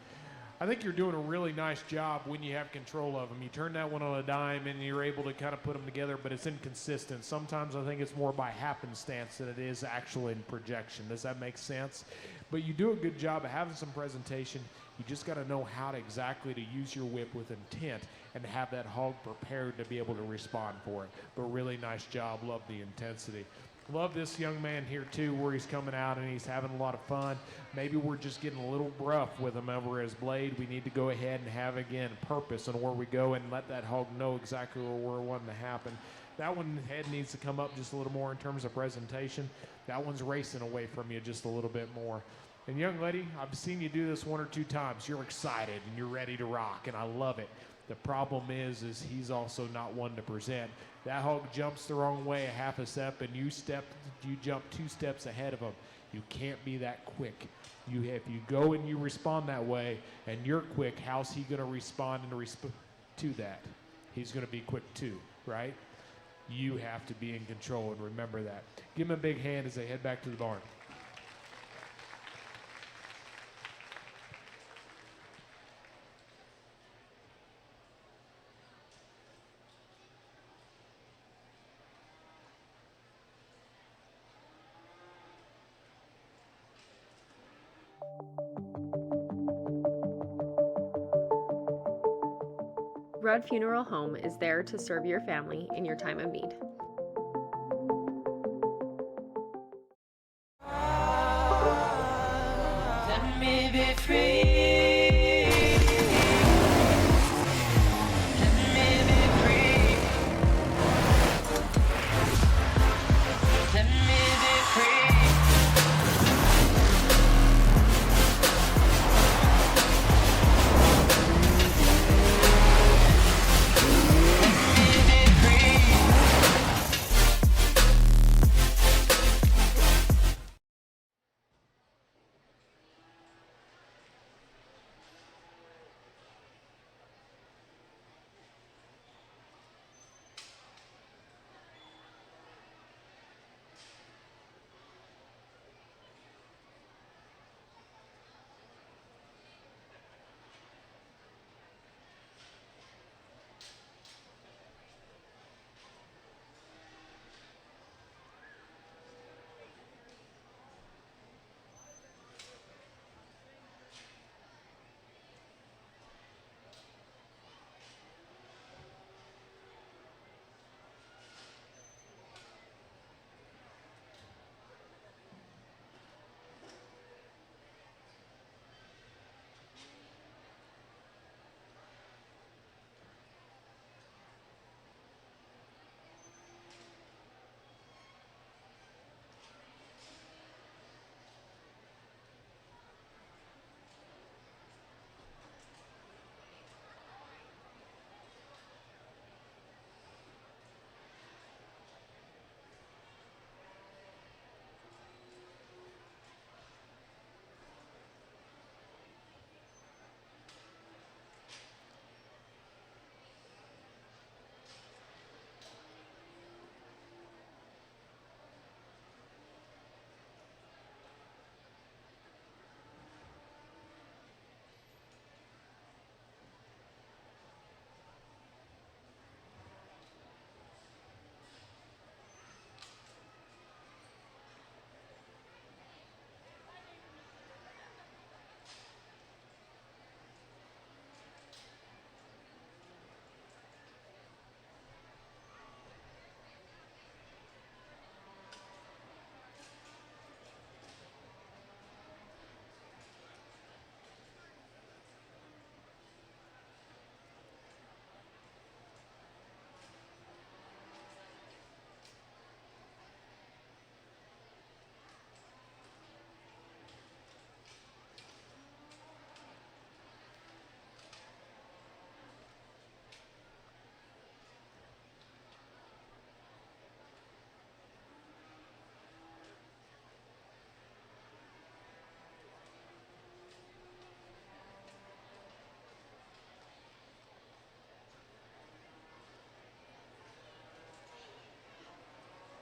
I think you're doing a really nice job when you have control of them. You turn that one on a dime and you're able to kind of put them together, but it's inconsistent. Sometimes I think it's more by happenstance than it is actual in projection. Does that make sense? But you do a good job of having some presentation. You just got to know how to exactly to use your whip with intent and have that hog prepared to be able to respond for it. But really nice job. Love the intensity. Love this young man here too, where he's coming out and he's having a lot of fun. Maybe we're just getting a little rough with him over his blade. We need to go ahead and have, again, purpose on where we go and let that hog know exactly where we're wanting to happen. That one head needs to come up just a little more in terms of presentation. That one's racing away from you just a little bit more. And young lady, I've seen you do this one or two times. You're excited and you're ready to rock, and I love it. The problem is he's also not one to present. That hog jumps the wrong way a half a step, and you jump 2 steps ahead of him. You can't be that quick. If you go and you respond that way, and you're quick, how's he going to respond to that? He's going to be quick too, right? You have to be in control, and remember that. Give him a big hand as they head back to the barn. Rudd Funeral Home is there to serve your family in your time of need. Let me be free. Let me be free. Let me be free.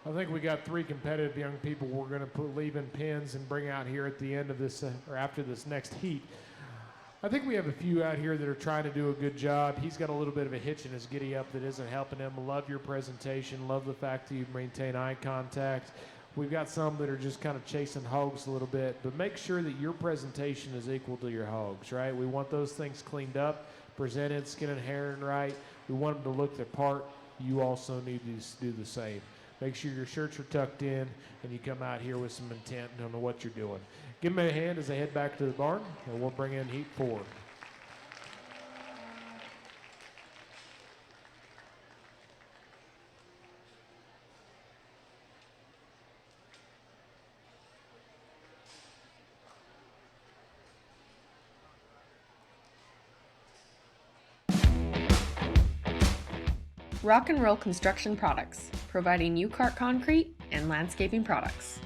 I think we got 3 competitive young people we're going to leave in pens and bring out here at the end of this, or after this next heat. I think we have a few out here that are trying to do a good job. He's got a little bit of a hitch in his giddy up that isn't helping him. Love your presentation. Love the fact that you maintain eye contact. We've got some that are just kind of chasing hogs a little bit, but make sure that your presentation is equal to your hogs, right? We want those things cleaned up, presented, skin and hair and right. We want them to look the part. You also need to do the same. Make sure your shirts are tucked in and you come out here with some intent and know what you're doing. Give them a hand as they head back to the barn, and we'll bring in heat 4. Rock and Roll Construction Products, providing U-Cart concrete and landscaping products.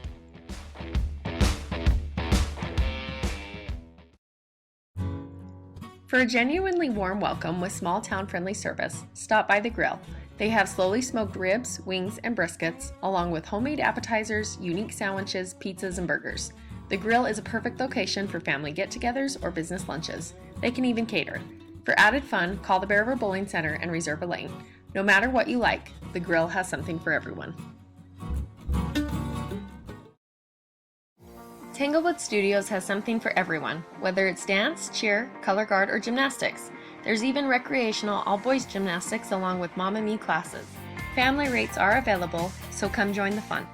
For a genuinely warm welcome with small town friendly service, stop by the grill. They have slowly smoked ribs, wings, and briskets, along with homemade appetizers, unique sandwiches, pizzas, and burgers. The grill is a perfect location for family get-togethers or business lunches. They can even cater. For added fun, call the Bear River Bowling Center and reserve a lane. No matter what you like, the grill has something for everyone. Tanglewood Studios has something for everyone, whether it's dance, cheer, color guard, or gymnastics. There's even recreational all-boys gymnastics along with Mom and Me classes. Family rates are available, so come join the fun.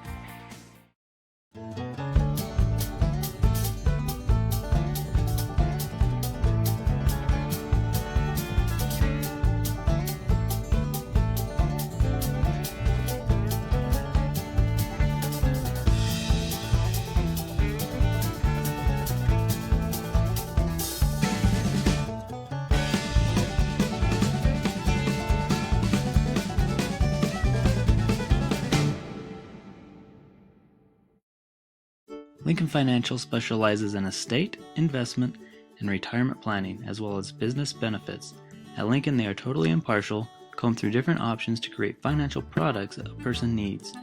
Lincoln Financial specializes in estate, investment, and retirement planning, as well as business benefits. At Lincoln, they are totally impartial, comb through different options to create financial products a person needs.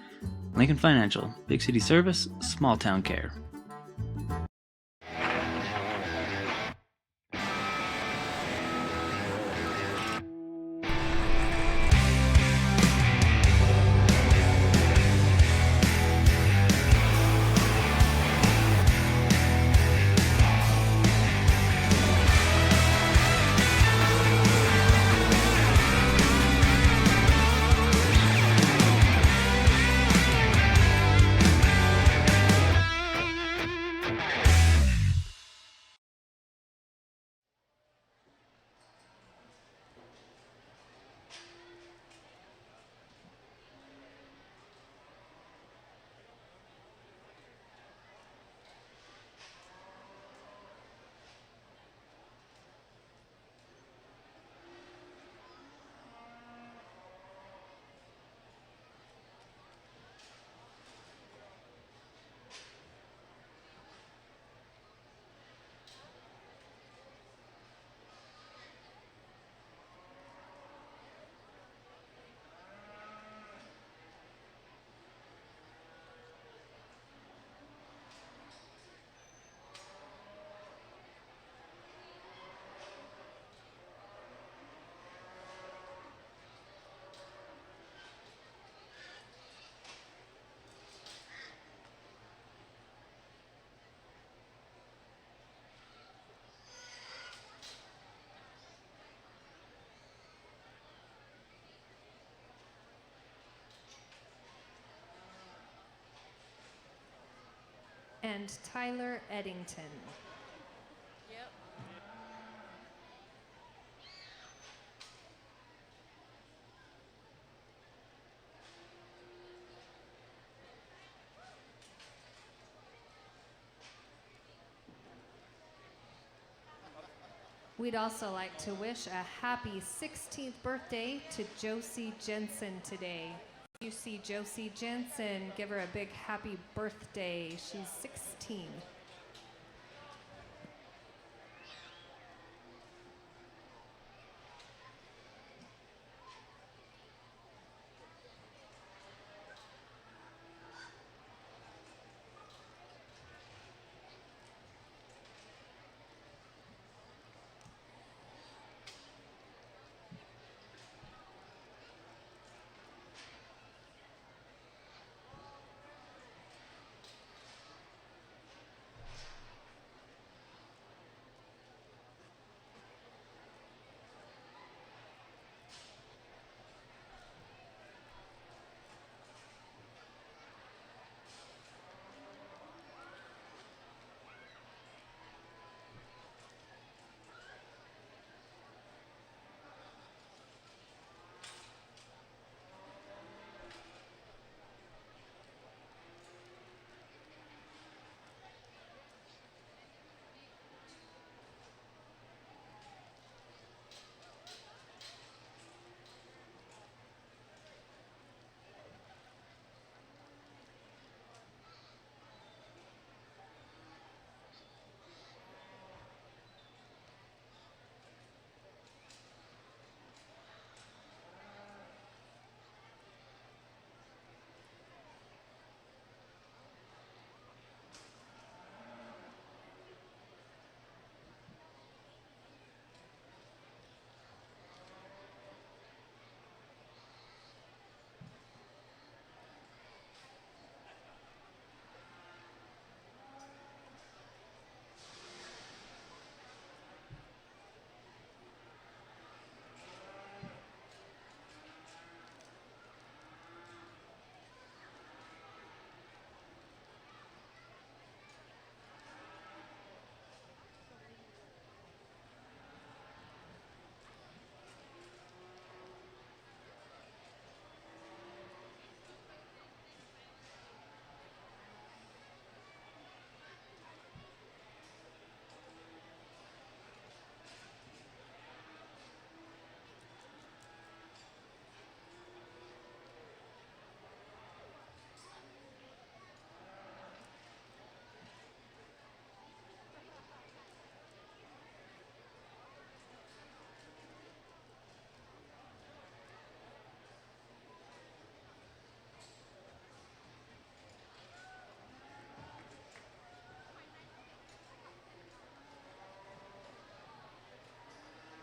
Lincoln Financial, big city service, small town care. And Tyler Eddington. We'd also like to wish a happy 16th birthday to Josie Jensen today. If you see Josie Jensen, give her a big happy birthday. She's 16.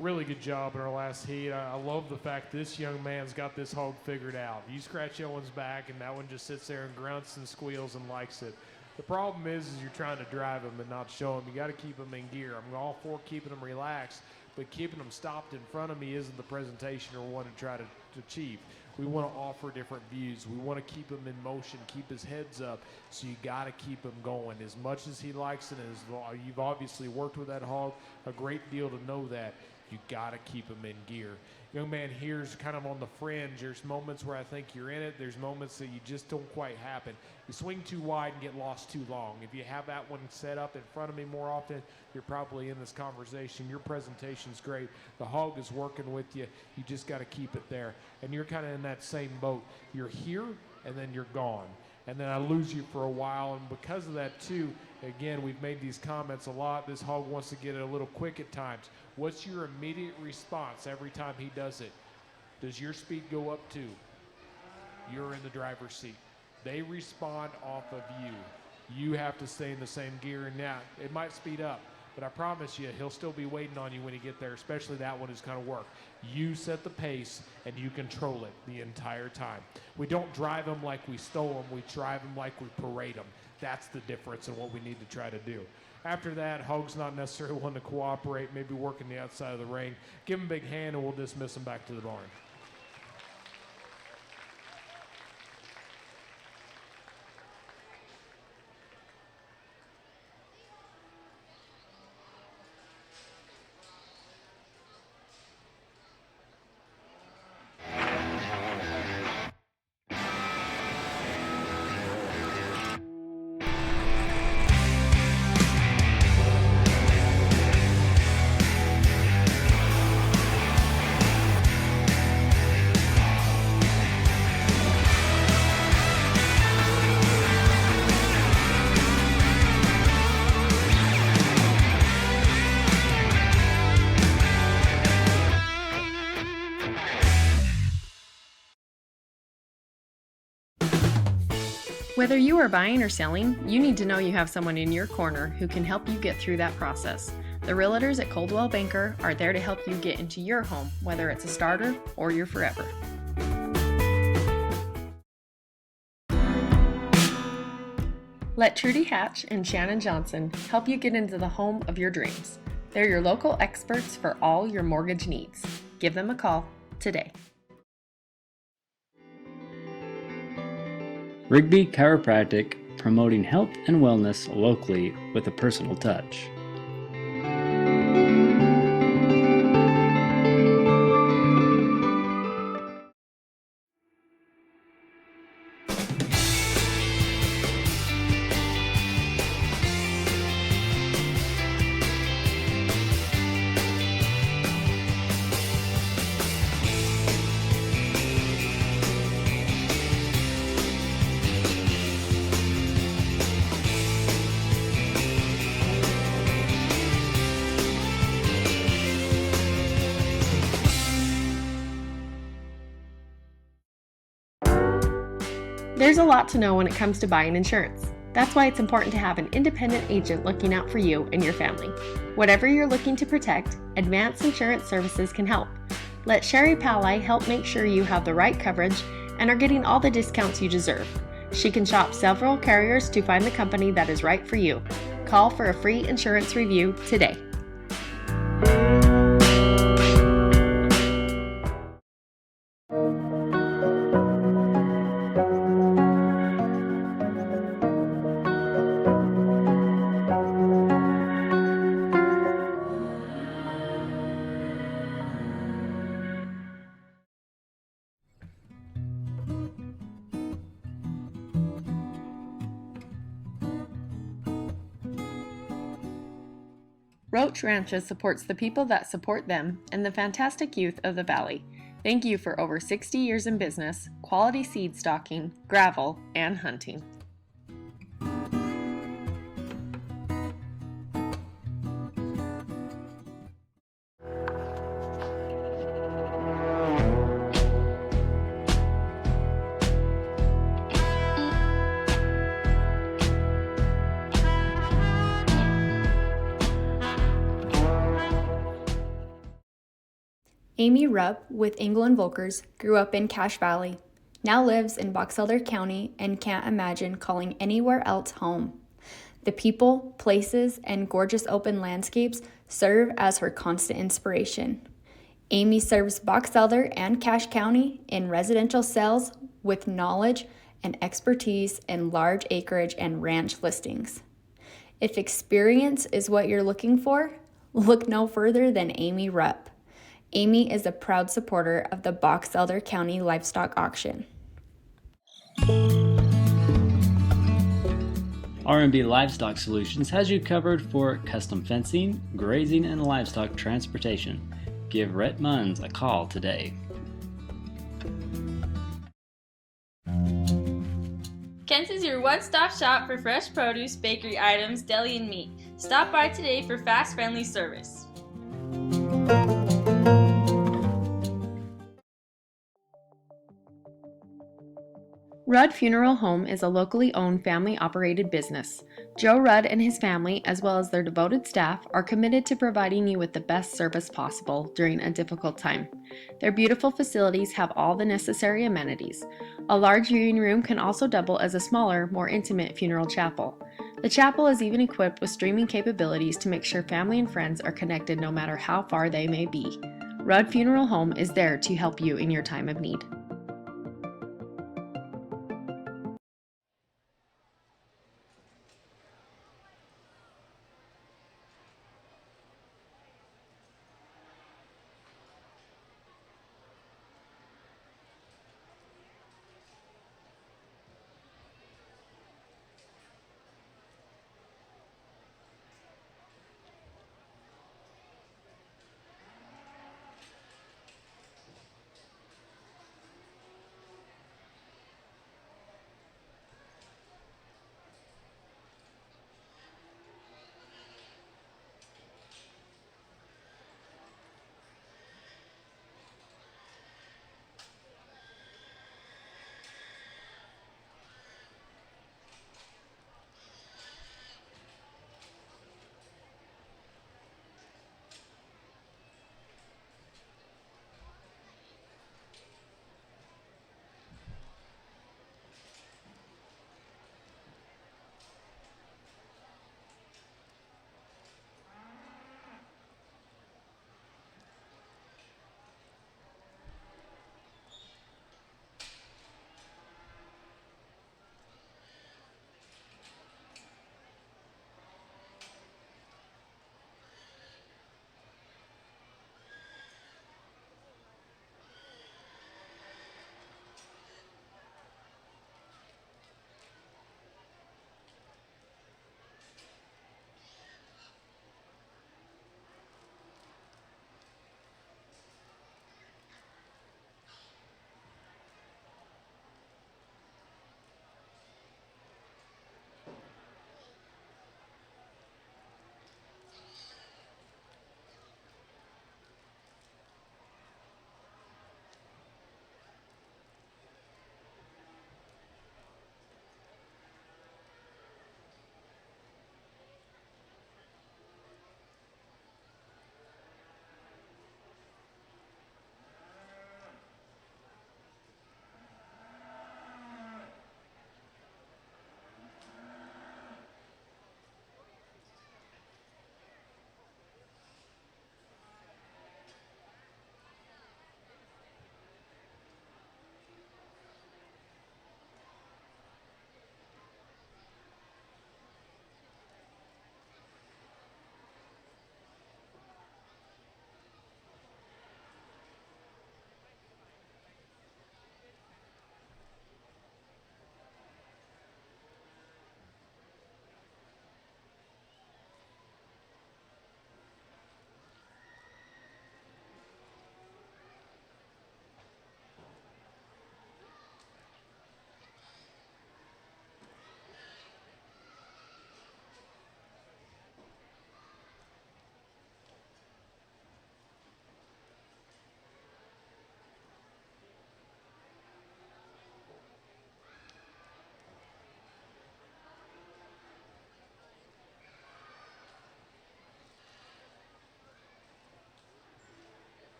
really good job in our last heat. I love the fact this young man's got this hog figured out. You scratch that one's back, and that one just sits there and grunts and squeals and likes it. The problem is you're trying to drive him and not show him. You got to keep him in gear. I'm all for keeping him relaxed, but keeping him stopped in front of me isn't the presentation or want to try to achieve. We want to offer different views. We want to keep him in motion, keep his heads up. So you got to keep him going. As much as he likes it, as you've obviously worked with that hog a great deal to know that, you got to keep him in gear. Young man here's kind of on the fringe. There's moments where I think you're in it. There's moments that you just don't quite happen. You swing too wide and get lost too long. If you have that one set up in front of me more often, you're probably in this conversation. Your presentation's great. The hog is working with you. You just got to keep it there. And you're kind of in that same boat. You're here, and then you're gone. And then I lose you for a while. And because of that, too, again, we've made these comments a lot. This hog wants to get it a little quick at times. What's your immediate response every time he does it? Does your speed go up too? You're in the driver's seat. They respond off of you. You have to stay in the same gear. And now, it might speed up, but I promise you, he'll still be waiting on you when you get there, especially that one who's kind of work. You set the pace, and you control it the entire time. We don't drive them like we stole them. We drive them like we parade them. That's the difference in what we need to try to do. After that, hog's not necessarily one to cooperate, maybe working the outside of the ring. Give him a big hand, and we'll dismiss him back to the barn. Whether you are buying or selling, you need to know you have someone in your corner who can help you get through that process. The realtors at Coldwell Banker are there to help you get into your home, whether it's a starter or your forever. Let Trudy Hatch and Shannon Johnson help you get into the home of your dreams. They're your local experts for all your mortgage needs. Give them a call today. Rigby Chiropractic, promoting health and wellness locally with a personal touch. There's a lot to know when it comes to buying insurance. That's why it's important to have an independent agent looking out for you and your family. Whatever you're looking to protect, Advanced Insurance Services can help. Let Sherry Pally help make sure you have the right coverage and are getting all the discounts you deserve. She can shop several carriers to find the company that is right for you. Call for a free insurance review today. Roach Ranches supports the people that support them and the fantastic youth of the Valley. Thank you for over 60 years in business, quality seed stocking, gravel, and hunting. Amy Rupp with England Volkers grew up in Cache Valley, now lives in Box Elder County, and can't imagine calling anywhere else home. The people, places, and gorgeous open landscapes serve as her constant inspiration. Amy serves Box Elder and Cache County in residential sales with knowledge and expertise in large acreage and ranch listings. If experience is what you're looking for, look no further than Amy Rupp. Amy is a proud supporter of the Box Elder County Livestock Auction. R&B Livestock Solutions has you covered for custom fencing, grazing, and livestock transportation. Give Rhett Munns a call today. Kent's is your one-stop shop for fresh produce, bakery items, deli, and meat. Stop by today for fast, friendly service. Rudd Funeral Home is a locally owned family-operated business. Joe Rudd and his family, as well as their devoted staff, are committed to providing you with the best service possible during a difficult time. Their beautiful facilities have all the necessary amenities. A large viewing room can also double as a smaller, more intimate funeral chapel. The chapel is even equipped with streaming capabilities to make sure family and friends are connected no matter how far they may be. Rudd Funeral Home is there to help you in your time of need.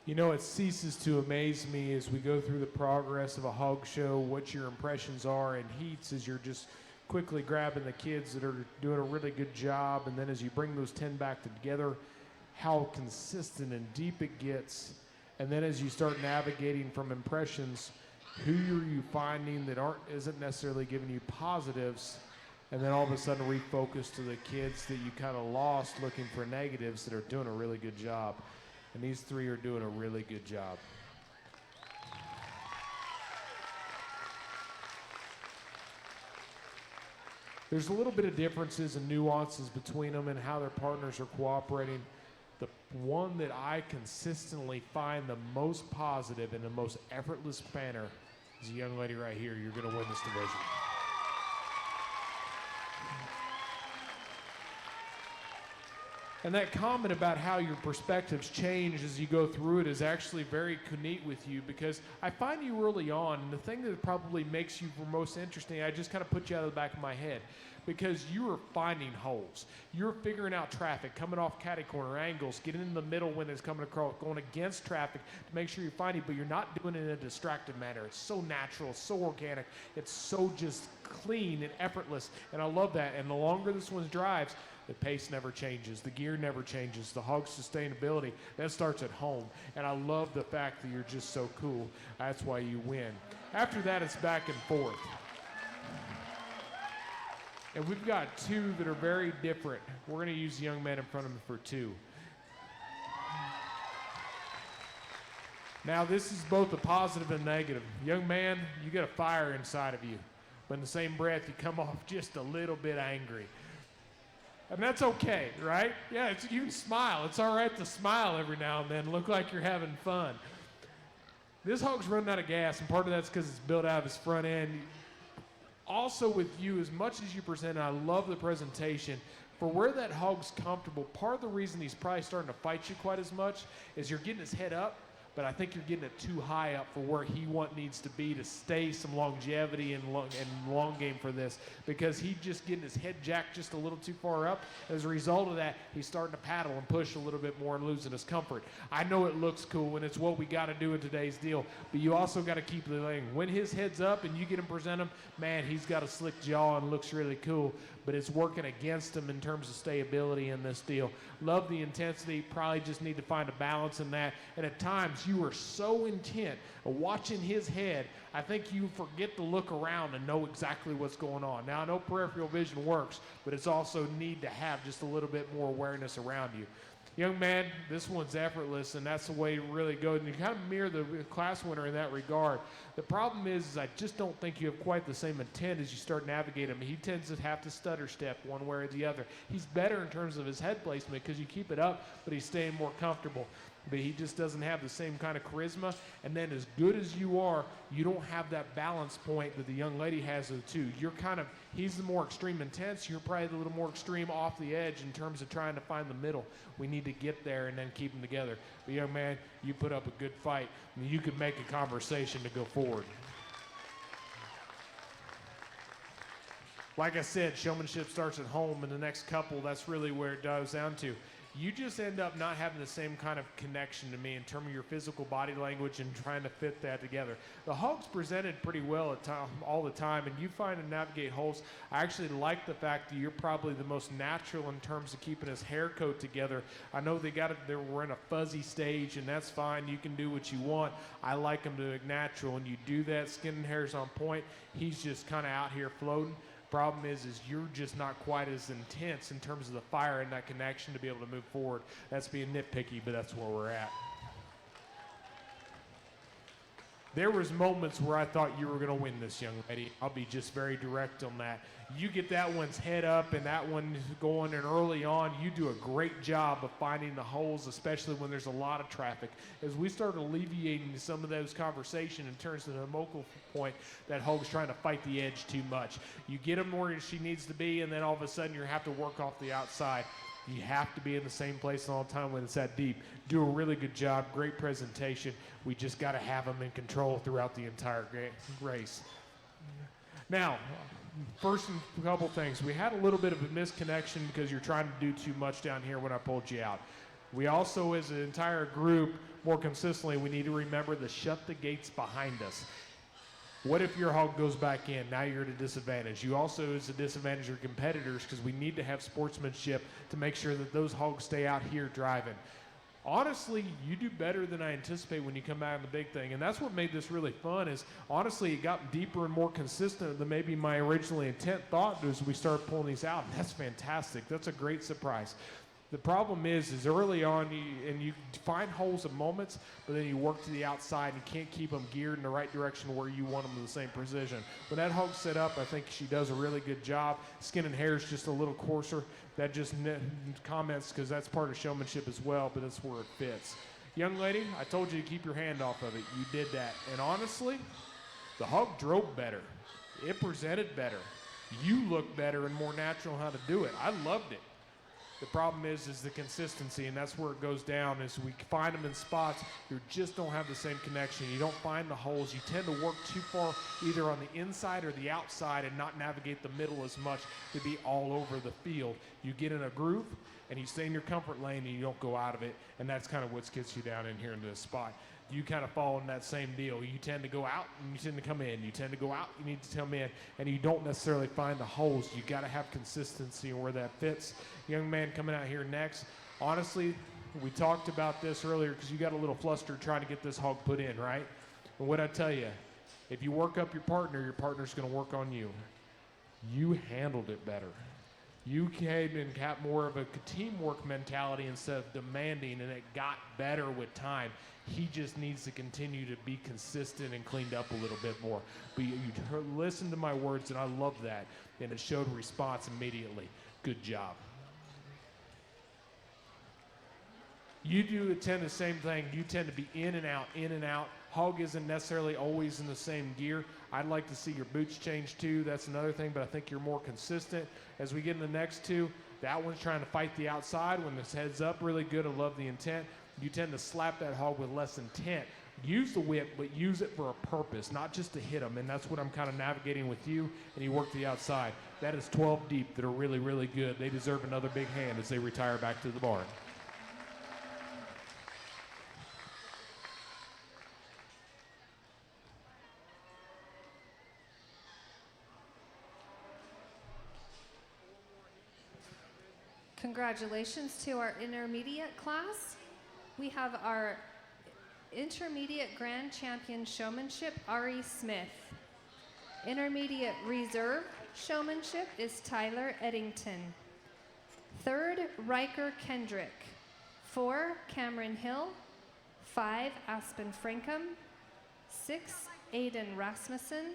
You know, it ceases to amaze me as we go through the progress of a hog show, what your impressions are in heats as you're just quickly grabbing the kids that are doing a really good job, and then as you bring those 10 back together, how consistent and deep it gets. And then as you start navigating from impressions, who are you finding that isn't necessarily giving you positives, and then all of a sudden refocus to the kids that you kind of lost looking for negatives that are doing a really good job. And these three are doing a really good job. There's a little bit of differences and nuances between them and how their partners are cooperating. The one that I consistently find the most positive and the most effortless manner is a young lady right here. You're going to win this division. And that comment about how your perspectives change as you go through it is actually very neat with you, because I find you early on, and the thing that probably makes you most interesting, I just kind of put you out of the back of my head, because you are finding holes. You're figuring out traffic, coming off catty corner angles, getting in the middle when it's coming across, going against traffic to make sure you find it, but you're not doing it in a distracted manner. It's so natural, it's so organic, it's so just clean and effortless, and I love that. And the longer this one drives, the pace never changes. The gear never changes. The hog sustainability, that starts at home. And I love the fact that you're just so cool. That's why you win. After that, it's back and forth. And we've got two that are very different. We're going to use the young man in front of me for two. Now, this is both a positive and negative. Young man, you got a fire inside of you. But in the same breath, you come off just a little bit angry. And that's okay, right? Yeah, you can smile. It's all right to smile every now and then, look like you're having fun. This hog's running out of gas, and part of that's because it's built out of his front end. Also with you, as much as you present, I love the presentation, for where that hog's comfortable, part of the reason he's probably starting to fight you quite as much is you're getting his head up, but I think you're getting it too high up for where he needs to be to stay some longevity and long game for this, because he's just getting his head jacked just a little too far up. As a result of that, he's starting to paddle and push a little bit more and losing his comfort. I know it looks cool, and it's what we got to do in today's deal, but you also got to keep the lane. When his head's up and you get him present him, man, he's got a slick jaw and looks really cool, but it's working against him in terms of stayability in this deal. Love the intensity, probably just need to find a balance in that, and at times you are so intent of watching his head, I think you forget to look around and know exactly what's going on. Now, I know peripheral vision works, but it's also need to have just a little bit more awareness around you. Young man, this one's effortless, and that's the way it really goes. And you kind of mirror the class winner in that regard. The problem is I just don't think you have quite the same intent as you start navigating him. He tends to have to stutter step one way or the other. He's better in terms of his head placement because you keep it up, but he's staying more comfortable. But he just doesn't have the same kind of charisma. And then as good as you are, you don't have that balance point that the young lady has of the two. He's the more extreme intense. You're probably a little more extreme off the edge in terms of trying to find the middle. We need to get there and then keep them together. But young man, you put up a good fight. I mean, you could make a conversation to go forward. Like I said, showmanship starts at home, and the next couple, that's really where it goes down to. You just end up not having the same kind of connection to me in terms of your physical body language and trying to fit that together. The hog's presented pretty well all the time, and you find and navigate holes. I actually like the fact that you're probably the most natural in terms of keeping his hair coat together. I know we're in a fuzzy stage, and that's fine. You can do what you want. I like him to look natural, and you do that. Skin and hair's on point. He's just kind of out here floating. Problem is you're just not quite as intense in terms of the fire and that connection to be able to move forward. That's being nitpicky, but that's where we're at. There was moments where I thought you were going to win this, young lady. I'll be just very direct on that. You get that one's head up and that one going, and early on, you do a great job of finding the holes, especially when there's a lot of traffic. As we start alleviating some of those conversations in terms of the vocal point, that hog's trying to fight the edge too much. You get him where she needs to be, and then all of a sudden you have to work off the outside. You have to be in the same place all the time when it's that deep. Do a really good job, great presentation. We just got to have them in control throughout the entire race. Now, first, a couple things. We had a little bit of a misconnection because you're trying to do too much down here when I pulled you out. We also, as an entire group, more consistently, we need to remember to shut the gates behind us. What if your hog goes back in? Now you're at a disadvantage. You also is a disadvantage your competitors because we need to have sportsmanship to make sure that those hogs stay out here driving. Honestly, you do better than I anticipate when you come out in the big thing. And that's what made this really fun is, honestly, it got deeper and more consistent than maybe my originally intent thought as we started pulling these out. And that's fantastic. That's a great surprise. The problem is early on, you find holes at moments, but then you work to the outside and you can't keep them geared in the right direction where you want them to the same precision. When that hog's set up, I think she does a really good job. Skin and hair is just a little coarser. That just comments because that's part of showmanship as well, but that's where it fits. Young lady, I told you to keep your hand off of it. You did that. And honestly, the hog drove better. It presented better. You looked better and more natural how to do it. I loved it. The problem is the consistency, and that's where it goes down, is we find them in spots you just don't have the same connection. You don't find the holes. You tend to work too far either on the inside or the outside and not navigate the middle as much to be all over the field. You get in a groove, and you stay in your comfort lane, and you don't go out of it, and that's kind of what gets you down in here into this spot. You kind of fall in that same deal. You tend to go out and you tend to come in. You tend to go out, you need to come in, and you don't necessarily find the holes. You got to have consistency in where that fits. Young man coming out here next. Honestly, we talked about this earlier because you got a little flustered trying to get this hog put in, right? And what I tell you, if you work up your partner's going to work on you. You handled it better. You came and got more of a teamwork mentality instead of demanding, and it got better with time. He just needs to continue to be consistent and cleaned up a little bit more. But you listened to my words, and I love that, and it showed response immediately. Good job. You do tend the same thing. You tend to be in and out, in and out. Hog isn't necessarily always in the same gear. I'd like to see your boots change too. That's another thing, but I think you're more consistent. As we get in the next two, that one's trying to fight the outside. When this head's up really good, I love the intent. You tend to slap that hog with less intent. Use the whip, but use it for a purpose, not just to hit them. And that's what I'm kind of navigating with you, and you work to the outside. That is 12 deep that are really, really good. They deserve another big hand as they retire back to the barn. Congratulations to our intermediate class. We have our intermediate grand champion showmanship, Ari Smith. Intermediate reserve showmanship is Tyler Eddington. Third, Riker Kendrick. 4, Cameron Hill. 5, Aspen Frankham. 6, Aiden Rasmussen.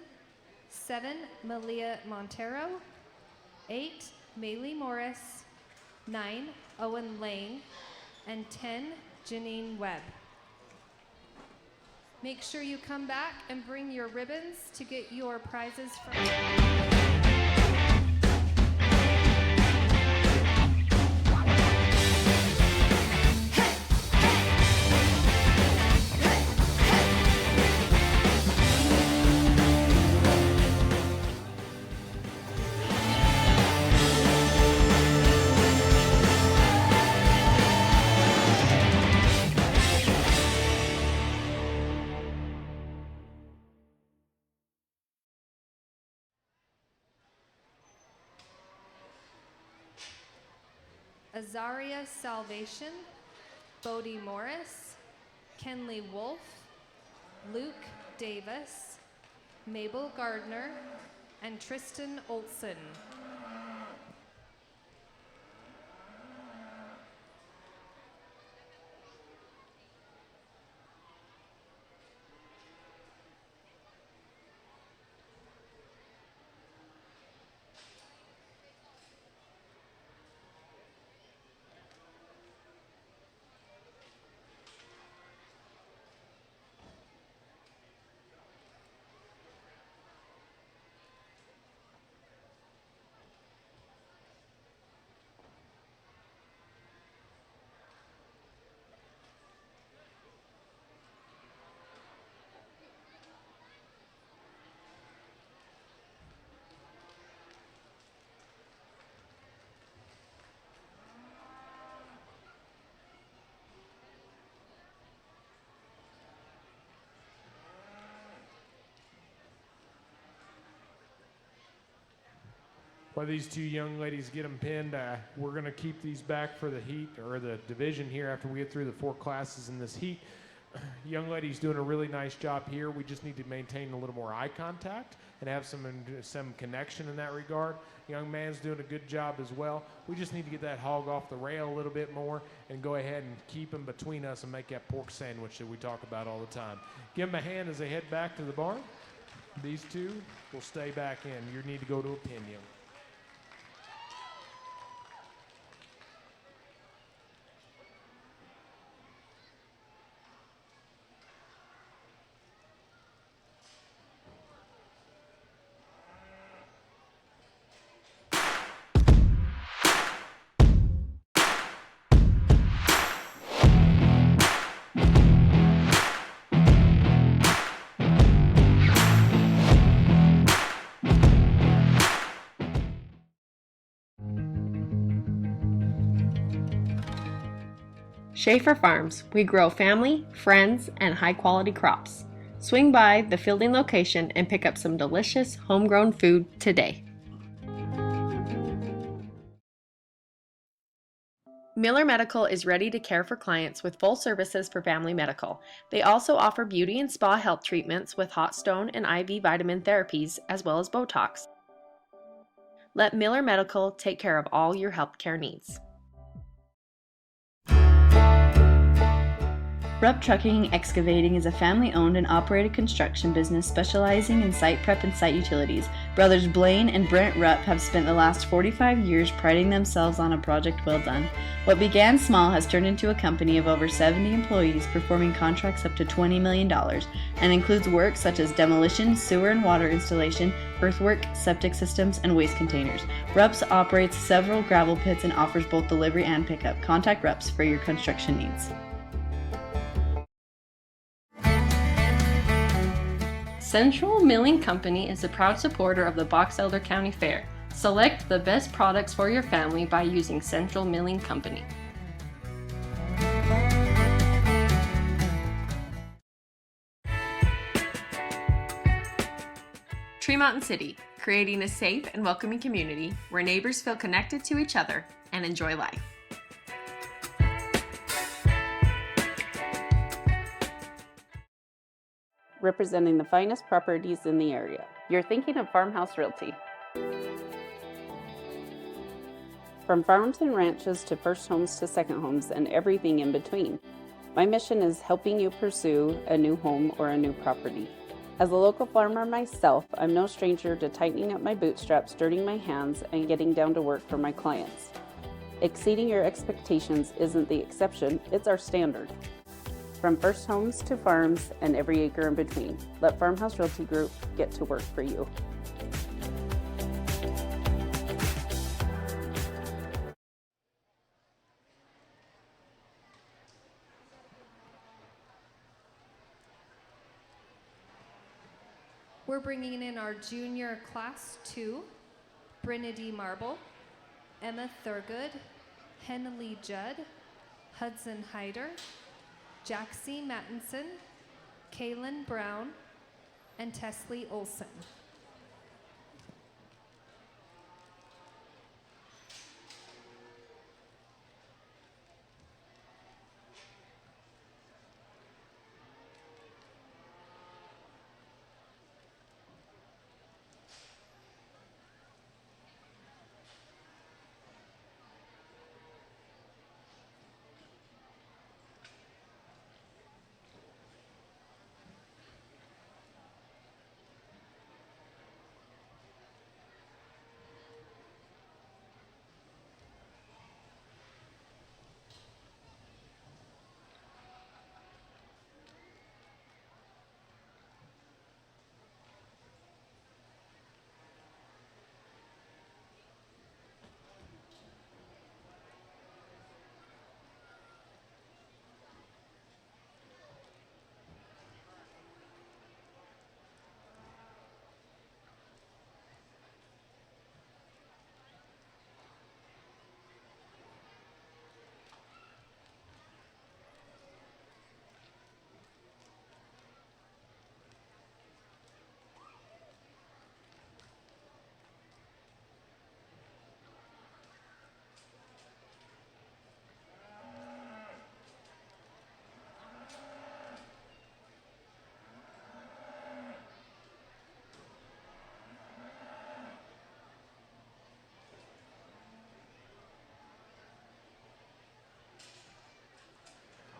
7, Malia Montero. 8, Maylee Morris. 9, Owen Lane. And 10, Janine Webb. Make sure you come back and bring your ribbons to get your prizes from Azaria Salvation, Bodie Morris, Kenley Wolf, Luke Davis, Mabel Gardner, and Tristan Olson. while these two young ladies get them pinned, we're going to keep these back for the heat or the division here after we get through the 4 classes in this heat. Young lady's doing a really nice job here. We just need to maintain a little more eye contact and have some connection in that regard. Young man's doing a good job as well. We just need to get that hog off the rail a little bit more and go ahead and keep him between us and make that pork sandwich that we talk about all the time. Give them a hand as they head back to the barn. These two will stay back in. You need to go to a pen, young. Schaefer Farms, we grow family, friends, and high-quality crops. Swing by the fielding location and pick up some delicious homegrown food today. Miller Medical is ready to care for clients with full services for family medical. They also offer beauty and spa health treatments with hot stone and IV vitamin therapies, as well as Botox. Let Miller Medical take care of all your healthcare needs. Rupp Trucking Excavating is a family-owned and operated construction business specializing in site prep and site utilities. Brothers Blaine and Brent Rupp have spent the last 45 years priding themselves on a project well done. What began small has turned into a company of over 70 employees performing contracts up to $20 million and includes work such as demolition, sewer and water installation, earthwork, septic systems, and waste containers. Rupp's operates several gravel pits and offers both delivery and pickup. Contact Rupp's for your construction needs. Central Milling Company is a proud supporter of the Box Elder County Fair. Select the best products for your family by using Central Milling Company. Tree Mountain City, creating a safe and welcoming community where neighbors feel connected to each other and enjoy life. Representing the finest properties in the area. You're thinking of Farmhouse Realty. From farms and ranches to first homes to second homes and everything in between. My mission is helping you pursue a new home or a new property. As a local farmer myself, I'm no stranger to tightening up my bootstraps, dirtying my hands, and getting down to work for my clients. Exceeding your expectations isn't the exception, it's our standard. From first homes to farms and every acre in between, let Farmhouse Realty Group get to work for you. We're bringing in our junior class 2, Brynady Marble, Emma Thurgood, Henley Judd, Hudson Hyder, Jaxie Mattinson, Kaylin Brown, and Tesley Olson.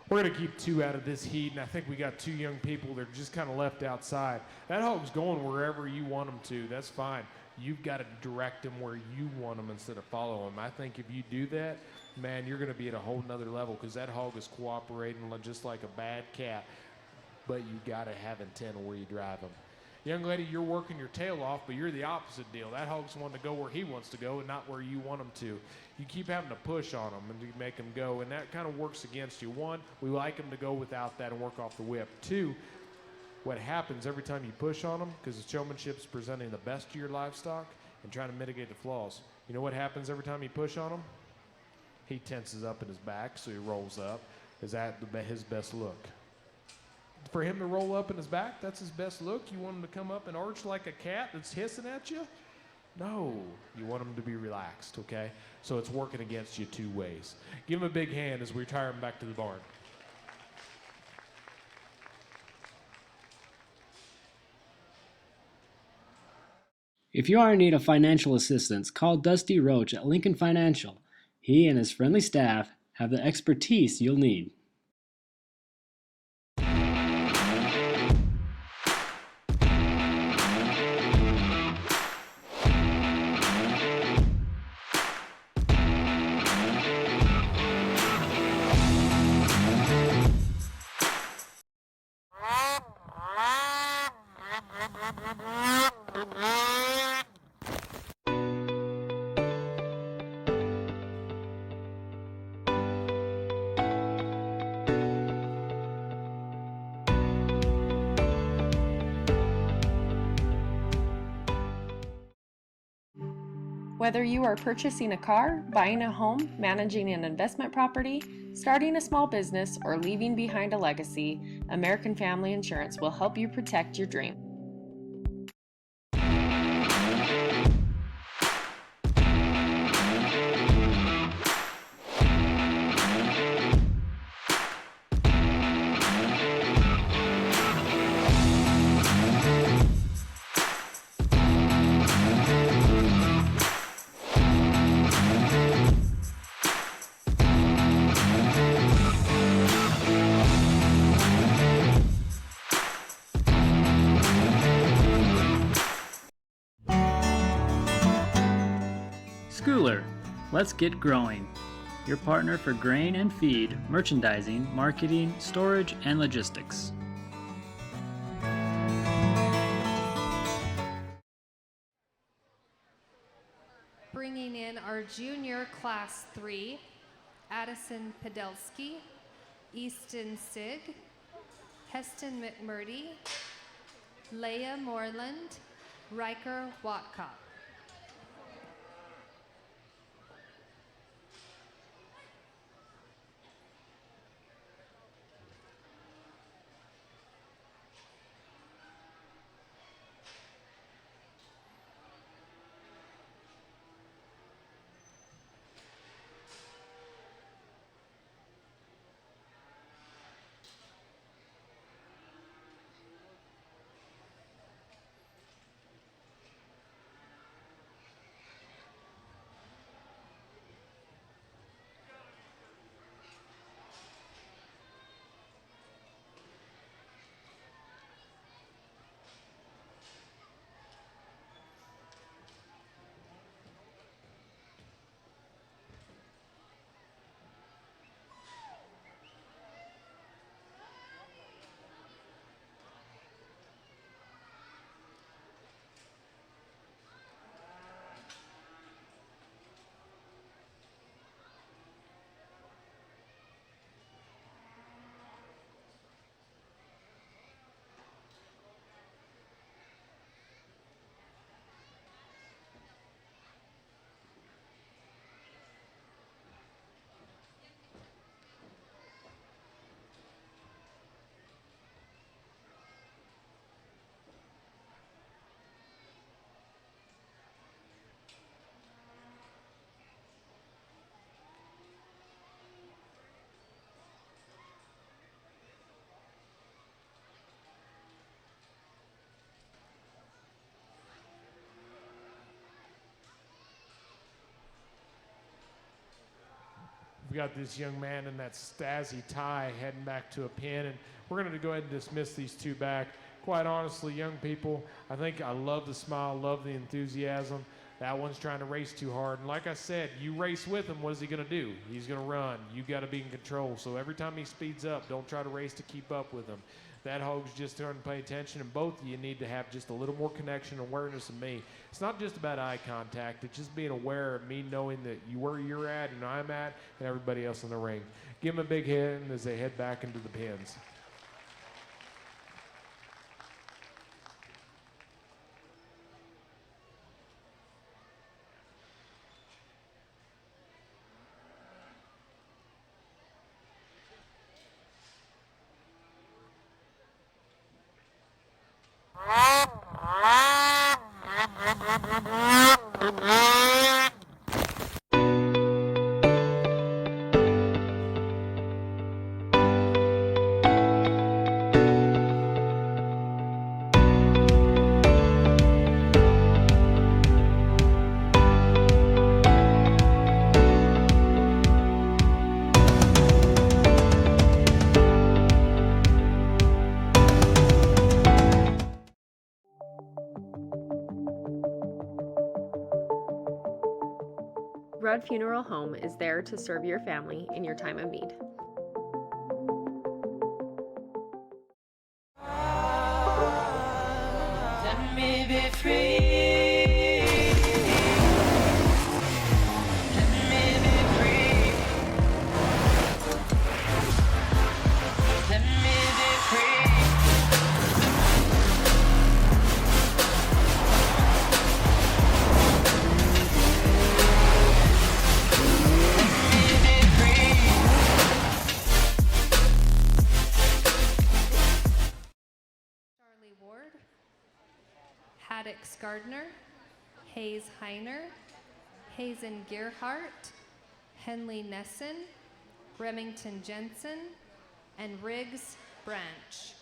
We're going to keep 2 out of this heat, and I think we got 2 young people that are just kind of left outside. That hog's going wherever you want them to. That's fine. You've got to direct them where you want them instead of follow them. I think if you do that, man, you're going to be at a whole nother level because that hog is cooperating just like a bad cat, but you got to have intent on where you drive them. Young lady, you're working your tail off, but you're the opposite deal. That hog's wanting to go where he wants to go and not where you want him to. You keep having to push on him and you make him go, and that kind of works against you. 1, we like him to go without that and work off the whip. 2, what happens every time you push on them, because the showmanship is presenting the best to your livestock and trying to mitigate the flaws. You know what happens every time you push on him? He tenses up in his back, so he rolls up. Is that his best look? For him to roll up in his back, that's his best look? You want him to come up and arch like a cat that's hissing at you? No, you want him to be relaxed, okay? So it's working against you 2 ways. Give him a big hand as we retire him back to the barn. If you are in need of financial assistance, call Dusty Roach at Lincoln Financial. He and his friendly staff have the expertise you'll need. Whether you are purchasing a car, buying a home, managing an investment property, starting a small business, or leaving behind a legacy, American Family Insurance will help you protect your dream. Schooler, let's get growing. Your partner for grain and feed, merchandising, marketing, storage, and logistics. Bringing in our junior class 3, Addison Podelsky, Easton Sig, Heston McMurdy, Leah Moreland, Riker Watcott. we've got this young man in that Stasi tie heading back to a pen, and we're going to go ahead and dismiss these two back. Quite honestly, young people, I think I love the smile, love the enthusiasm. That one's trying to race too hard. And like I said, you race with him, what is he going to do? He's going to run. You got to be in control. So every time he speeds up, don't try to race to keep up with him. That hog's just starting to pay attention, and both of you need to have just a little more connection and awareness of me. It's not just about eye contact. It's just being aware of me knowing that where you're at and I'm at and everybody else in the ring. Give them a big hand as they head back into the pens. Rudd Funeral Home is there to serve your family in your time of need. Let me be free. Let me be free. Let me be free. Charlie Ward, Haddix Gardner, Hayes Heiner, Hazen Gearhart, Henley Nessen, Remington Jensen, and Riggs Branch.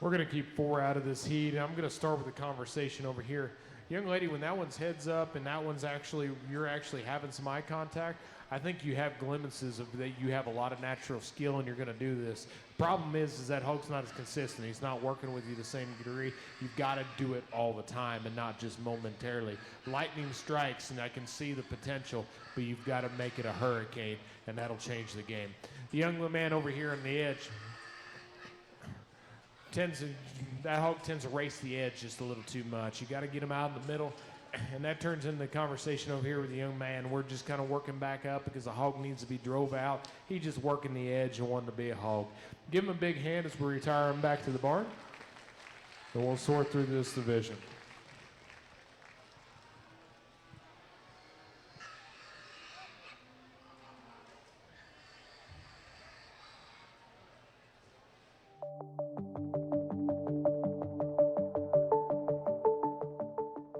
We're going to keep 4 out of this heat. I'm going to start with a conversation over here. Young lady, when that one's heads up and that one's you're actually having some eye contact, I think you have glimpses of that you have a lot of natural skill and you're going to do this. Problem is that Hog's not as consistent. He's not working with you the same degree. You've got to do it all the time and not just momentarily. Lightning strikes and I can see the potential, but you've got to make it a hurricane and that'll change the game. The young man over here on the edge, that hog tends to race the edge just a little too much. You got to get him out in the middle and that turns into the conversation over here with the young man. We're just kind of working back up because the hog needs to be drove out. He's just working the edge and wanting to be a hog. Give him a big hand as we retire him back to the barn. And we'll sort through this division.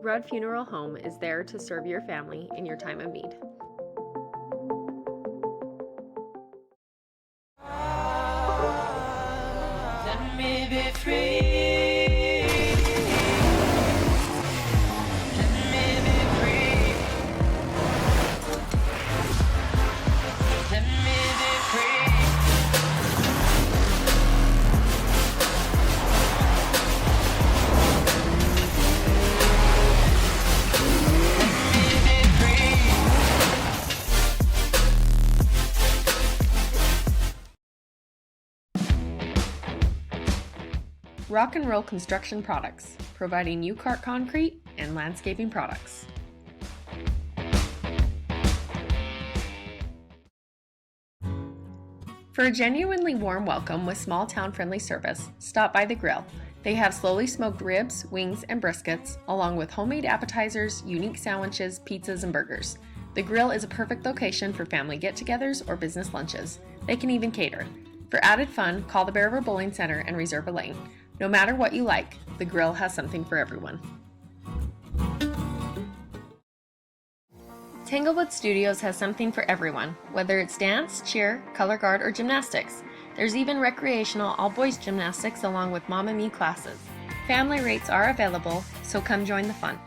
Rudd Funeral Home is there to serve your family in your time of need. Let me be free. Let me be free. Let me be free. Rock and Roll Construction Products, providing U-Cart concrete and landscaping products. For a genuinely warm welcome with small town friendly service, stop by the grill. They have slowly smoked ribs, wings, and briskets, along with homemade appetizers, unique sandwiches, pizzas, and burgers. The grill is a perfect location for family get-togethers or business lunches. They can even cater. For added fun, call the Bear River Bowling Center and reserve a lane. No matter what you like, the grill has something for everyone. Tanglewood Studios has something for everyone, whether it's dance, cheer, color guard, or gymnastics. There's even recreational all-boys gymnastics along with Mom and Me classes. Family rates are available, so come join the fun.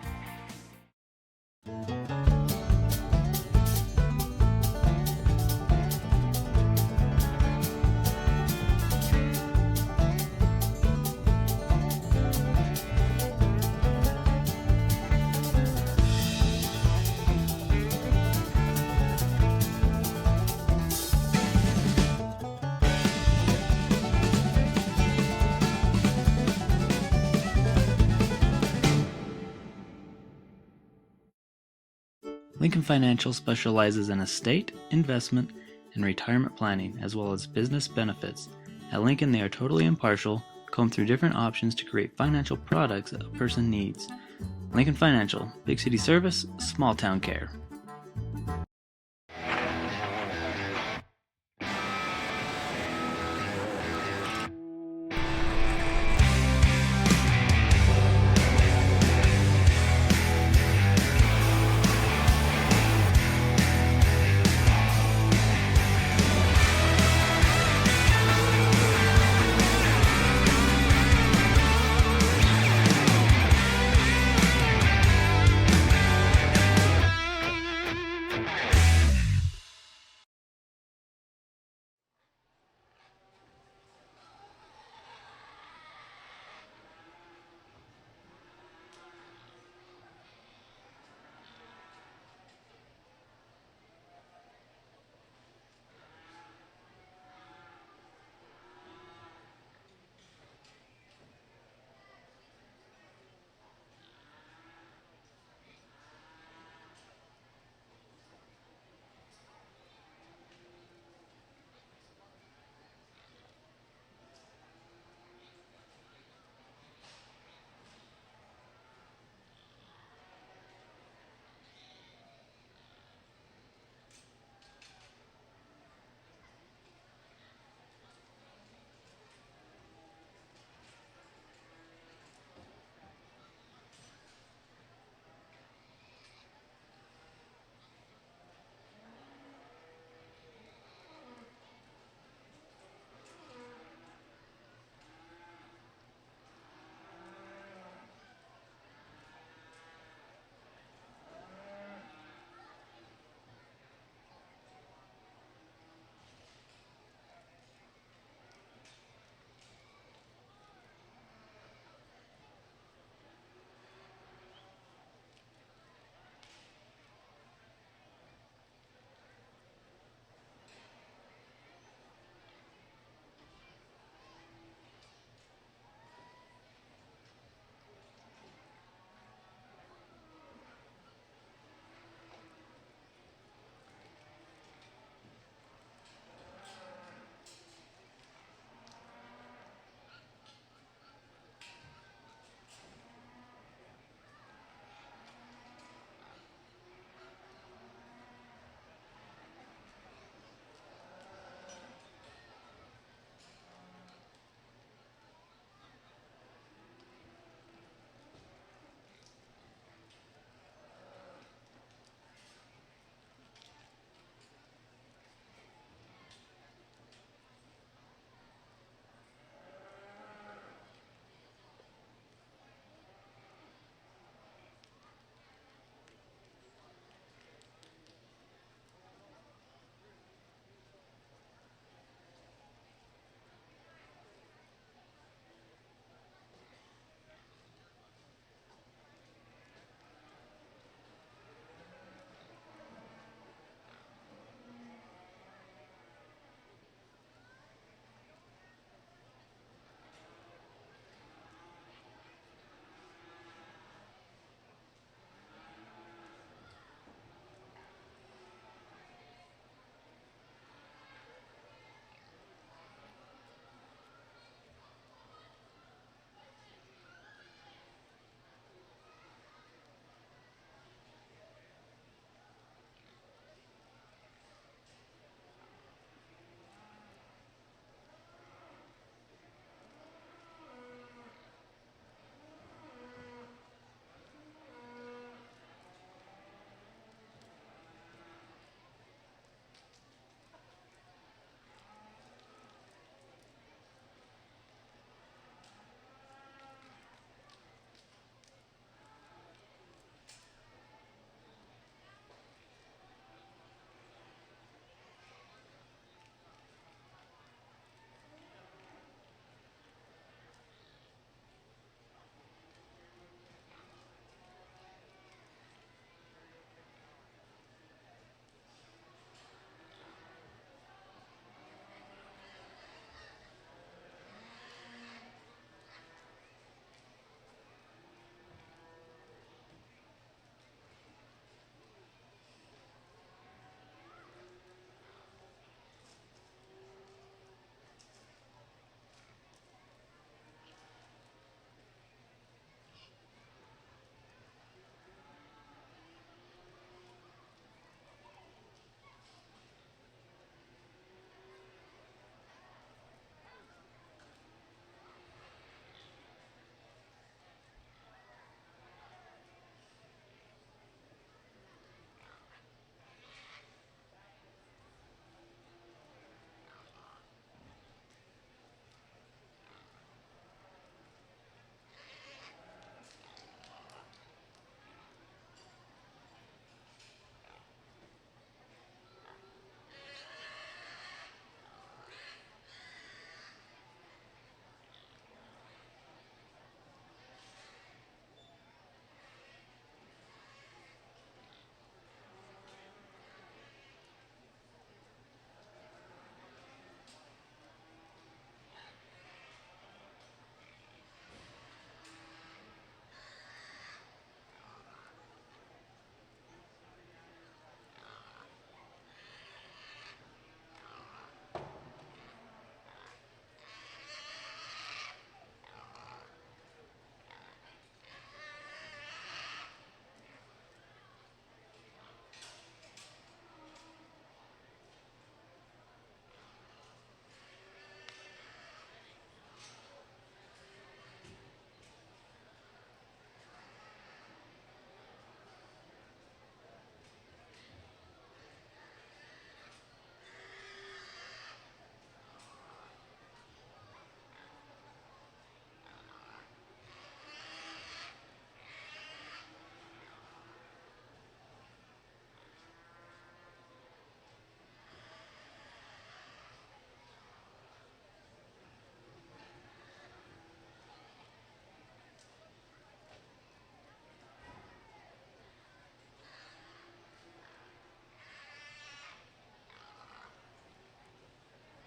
Lincoln Financial specializes in estate, investment, and retirement planning, as well as business benefits. At Lincoln, they are totally impartial, comb through different options to create financial products that a person needs. Lincoln Financial, big city service, small town care.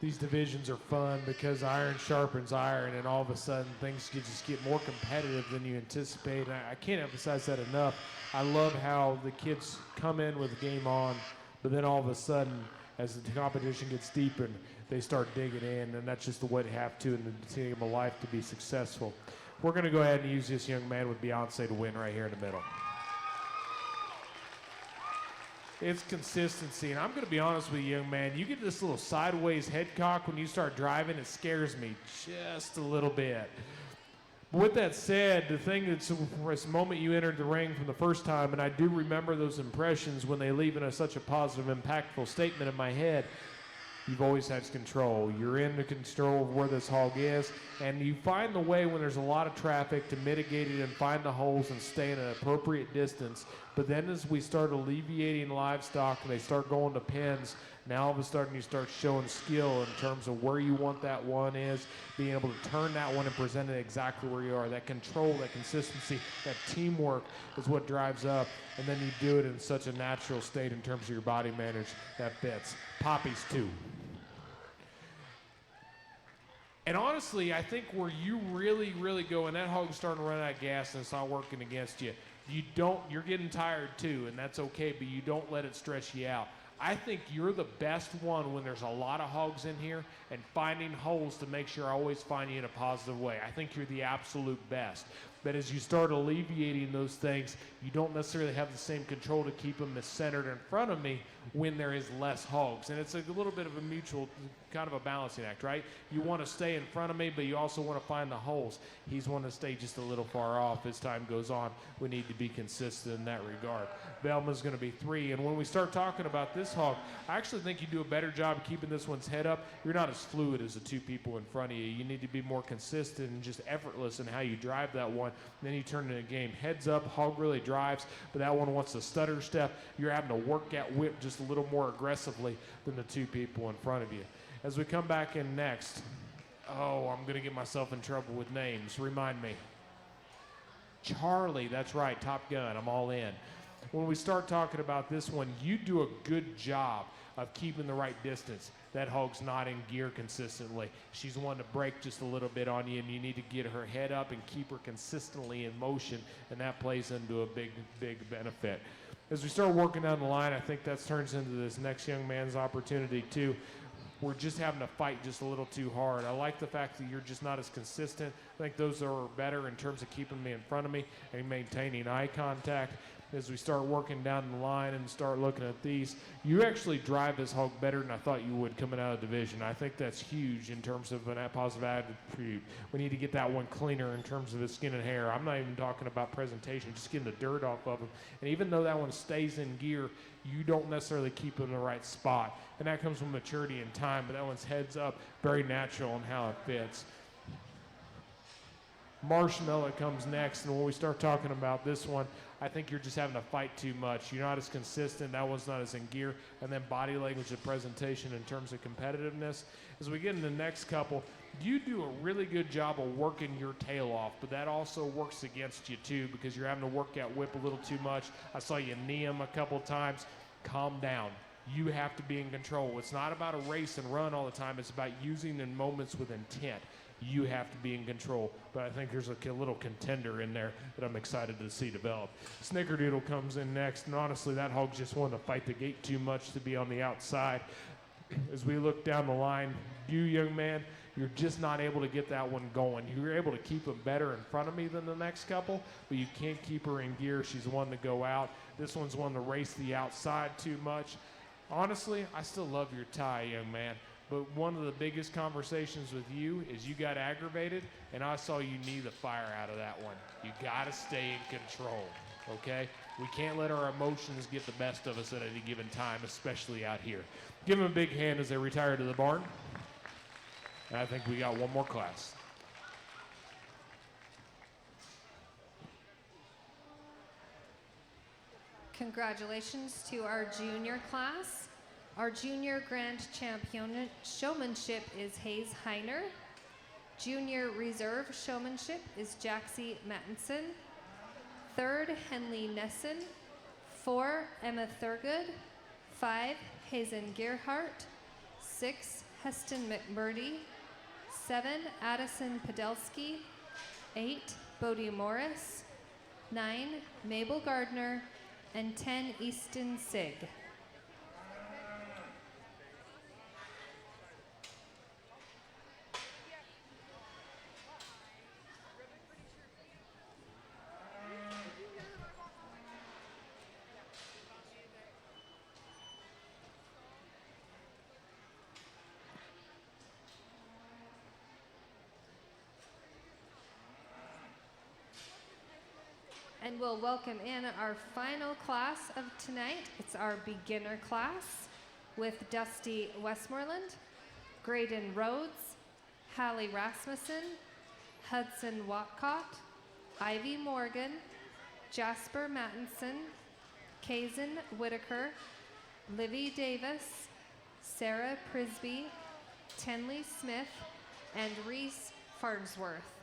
these divisions are fun because iron sharpens iron, and all of a sudden things just get more competitive than you anticipate. And I can't emphasize that enough. I love how the kids come in with the game on, but then all of a sudden, as the competition gets deeper, they start digging in, and that's just the way to have to in the team of life to be successful. We're going to go ahead and use this young man with Beyonce to win right here in the middle. It's consistency, and I'm going to be honest with you, young man. You get this little sideways head cock when you start driving, it scares me just a little bit. But with that said, the thing that's this moment you entered the ring from the first time, and I do remember those impressions when they leave in such a positive, impactful statement in my head. You've always had control. You're in the control of where this hog is, and you find the way when there's a lot of traffic to mitigate it and find the holes and stay in an appropriate distance. But then as we start alleviating livestock and they start going to pens, now all of a sudden you start showing skill in terms of where you want that one is, being able to turn that one and present it exactly where you are. That control, that consistency, that teamwork is what drives up, and then you do it in such a natural state in terms of your body management that fits. Poppies too. And honestly, I think where you really, really go, and that hog's starting to run out of gas and it's not working against you, you're getting tired too, and that's okay, but you don't let it stress you out. I think you're the best one when there's a lot of hogs in here and finding holes to make sure I always find you in a positive way. I think you're the absolute best. But as you start alleviating those things, you don't necessarily have the same control to keep them as centered in front of me when there is less hogs. And it's a little bit of a mutual, kind of a balancing act, right? You want to stay in front of me, but you also want to find the holes. He's wanting to stay just a little far off as time goes on. We need to be consistent in that regard. Velma's going to be 3. And when we start talking about this hog, I actually think you do a better job of keeping this one's head up. You're not as fluid as the 2 people in front of you. You need to be more consistent and just effortless in how you drive that one. And then you turn it in a game. Heads up, hog really drives, but that one wants to stutter step. You're having to work that whip just a little more aggressively than the 2 people in front of you. As we come back in next, I'm going to get myself in trouble with names. Remind me. Charlie, that's right, Top Gun, I'm all in. When we start talking about this one, you do a good job of keeping the right distance. That hog's not in gear consistently. She's wanting to break just a little bit on you, and you need to get her head up and keep her consistently in motion, and that plays into a big, big benefit. As we start working down the line, I think that turns into this next young man's opportunity too. We're just having to fight just a little too hard. I like the fact that you're just not as consistent. I think those are better in terms of keeping me in front of me and maintaining eye contact. As we start working down the line and start looking at these, you actually drive this hog better than I thought you would coming out of division. I think that's huge in terms of a positive attitude. We need to get that one cleaner in terms of his skin and hair. I'm not even talking about presentation, just getting the dirt off of him. And even though that one stays in gear, you don't necessarily keep it in the right spot. And that comes from maturity and time, but that one's heads up, very natural in how it fits. Marshmallow comes next, and when we start talking about this one, I think you're just having to fight too much. You're not as consistent. That one's not as in gear. And then body language and presentation in terms of competitiveness. As we get into the next couple, you do a really good job of working your tail off, but that also works against you too because you're having to work that whip a little too much. I saw you knee him a couple times. Calm down. You have to be in control. It's not about a race and run all the time. It's about using in moments with intent. You have to be in control. But I think there's a little contender in there that I'm excited to see develop. Snickerdoodle comes in next, and honestly, that hog just wanted to fight the gate too much to be on the outside. As we look down the line, you, young man, you're just not able to get that one going. You're able to keep him better in front of me than the next couple, but you can't keep her in gear. She's one to go out. This one's one to race the outside too much. Honestly, I still love your tie, young man. But one of the biggest conversations with you is you got aggravated, and I saw you knee the fire out of that one. You got to stay in control, okay? We can't let our emotions get the best of us at any given time, especially out here. Give them a big hand as they retire to the barn. And I think we got one more class. Congratulations to our junior class. Our junior grand champion showmanship is Hayes Heiner. Junior reserve showmanship is Jaxie Mattinson. 3rd, Henley Nessen. 4, Emma Thurgood. 5, Hazen Gerhardt. 6, Heston McMurdy. 7, Addison Podelsky. 8, Bodie Morris. 9, Mabel Gardner. And 10, Easton Sig. And we'll welcome in our final class of tonight. It's our beginner class with Dusty Westmoreland, Graydon Rhodes, Hallie Rasmussen, Hudson Watcott, Ivy Morgan, Jasper Mattinson, Kazan Whitaker, Livy Davis, Sarah Prisby, Tenley Smith, and Reese Farnsworth.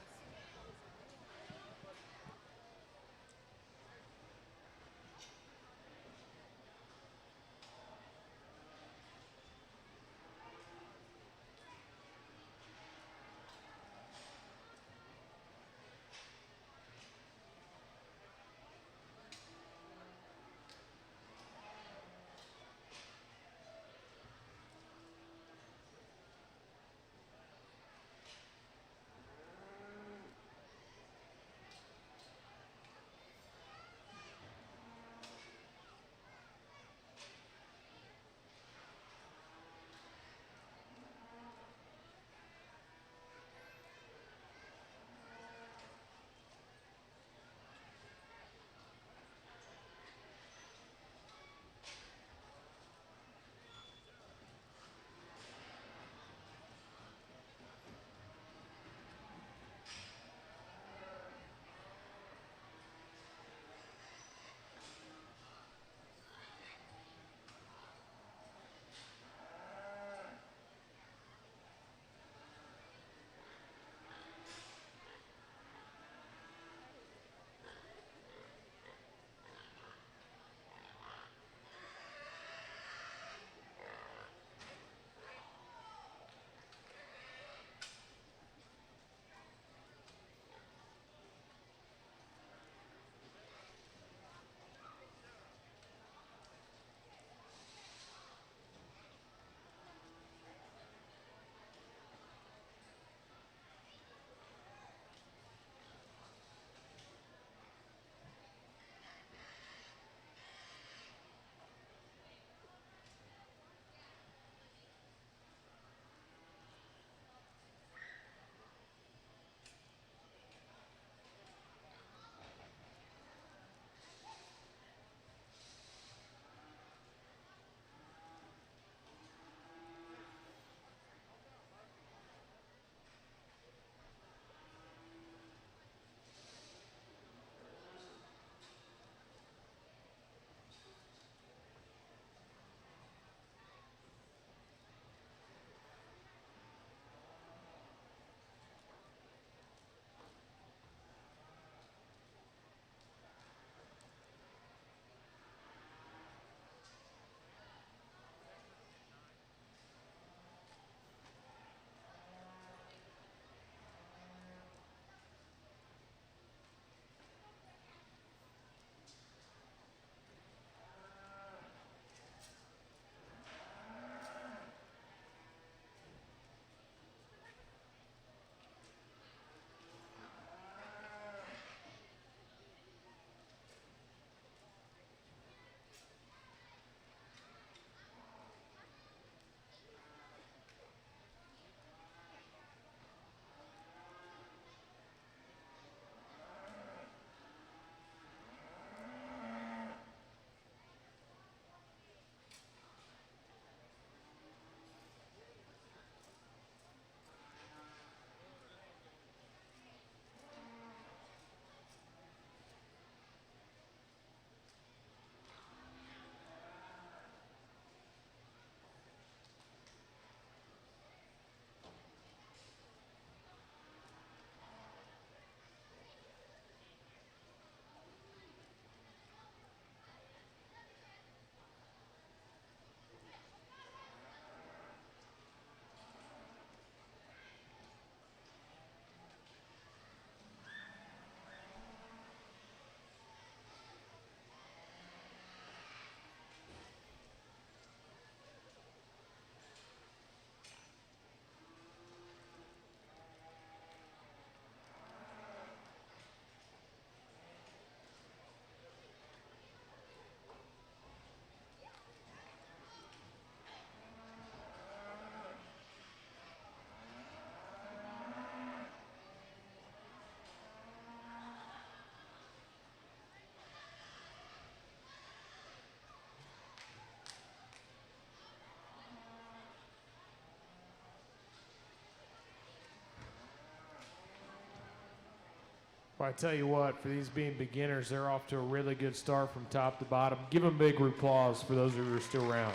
Well, I tell you what, for these being beginners, they're off to a really good start from top to bottom. Give them a big applause for those of you who are still around.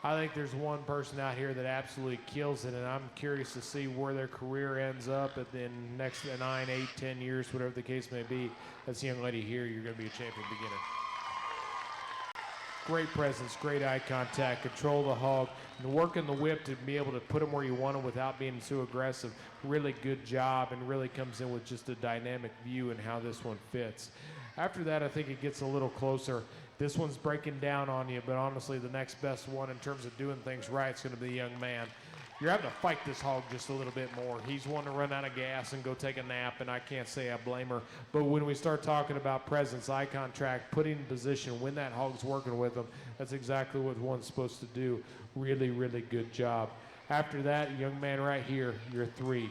I think there's one person out here that absolutely kills it, and I'm curious to see where their career ends up at the next 9, 8, 10 years, whatever the case may be. That's the young lady here. You're going to be a champion beginner. Great presence, great eye contact, control the hog, and working the whip to be able to put them where you want them without being too aggressive. Really good job, and really comes in with just a dynamic view and how this one fits. After that, I think it gets a little closer. This one's breaking down on you, but honestly, the next best one in terms of doing things right is going to be the young man. You're having to fight this hog just a little bit more. He's wanting to run out of gas and go take a nap, and I can't say I blame her. But when we start talking about presence, eye contact, putting in position, when that hog's working with them, that's exactly what one's supposed to do. Really, really good job. After that, young man right here, you're 3.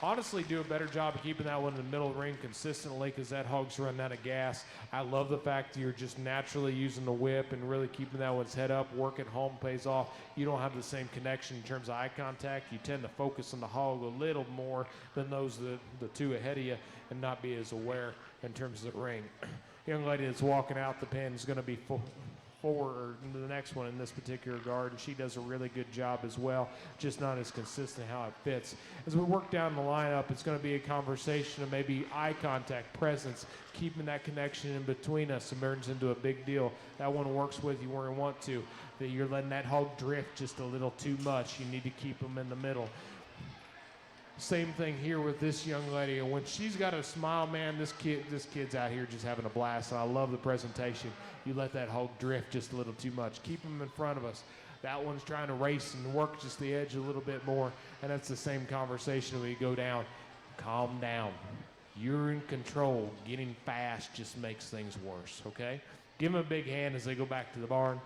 Honestly, do a better job of keeping that one in the middle of the ring consistently because that hog's running out of gas. I love the fact that you're just naturally using the whip and really keeping that one's head up. Working home pays off. You don't have the same connection in terms of eye contact. You tend to focus on the hog a little more than those the two ahead of you and not be as aware in terms of the ring. Young lady that's walking out the pen is going to be the next one in this particular guard, and she does a really good job as well, just not as consistent how it fits. As we work down the lineup, it's going to be a conversation of maybe eye contact, presence, keeping that connection in between us emerges into a big deal. That one works with you where you want to, that you're letting that hog drift just a little too much. You need to keep them in the middle. Same thing here with this young lady. And when she's got a smile, man, this kid's out here just having a blast. And I love the presentation. You let that hog drift just a little too much. Keep him in front of us. That one's trying to race and work just the edge a little bit more. And that's the same conversation when you go down. Calm down. You're in control. Getting fast just makes things worse, okay? Give them a big hand as they go back to the barn.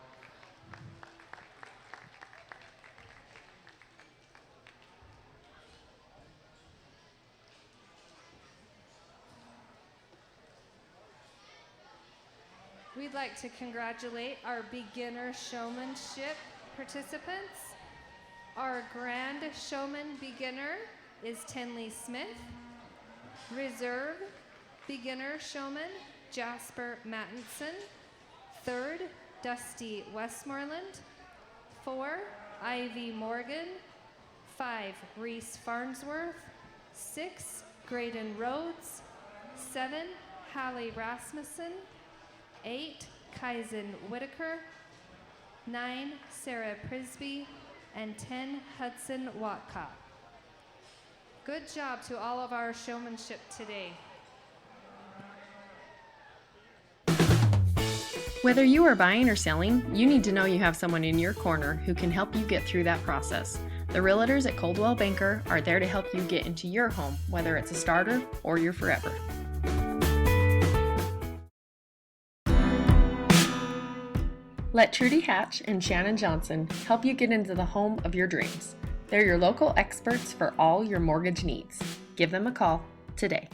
We'd like to congratulate our beginner showmanship participants. Our grand showman beginner is Tenley Smith. Reserve beginner showman, Jasper Mattinson. 3rd, Dusty Westmoreland. 4, Ivy Morgan. 5, Reese Farnsworth. 6, Graydon Rhodes. 7, Hallie Rasmussen. 8, Kaizen Whitaker. 9, Sarah Prisby. And 10, Hudson Watcott. Good job to all of our showmanship today. Whether you are buying or selling, you need to know you have someone in your corner who can help you get through that process. The realtors at Coldwell Banker are there to help you get into your home, whether it's a starter or your forever. Let Trudy Hatch and Shannon Johnson help you get into the home of your dreams. They're your local experts for all your mortgage needs. Give them a call today.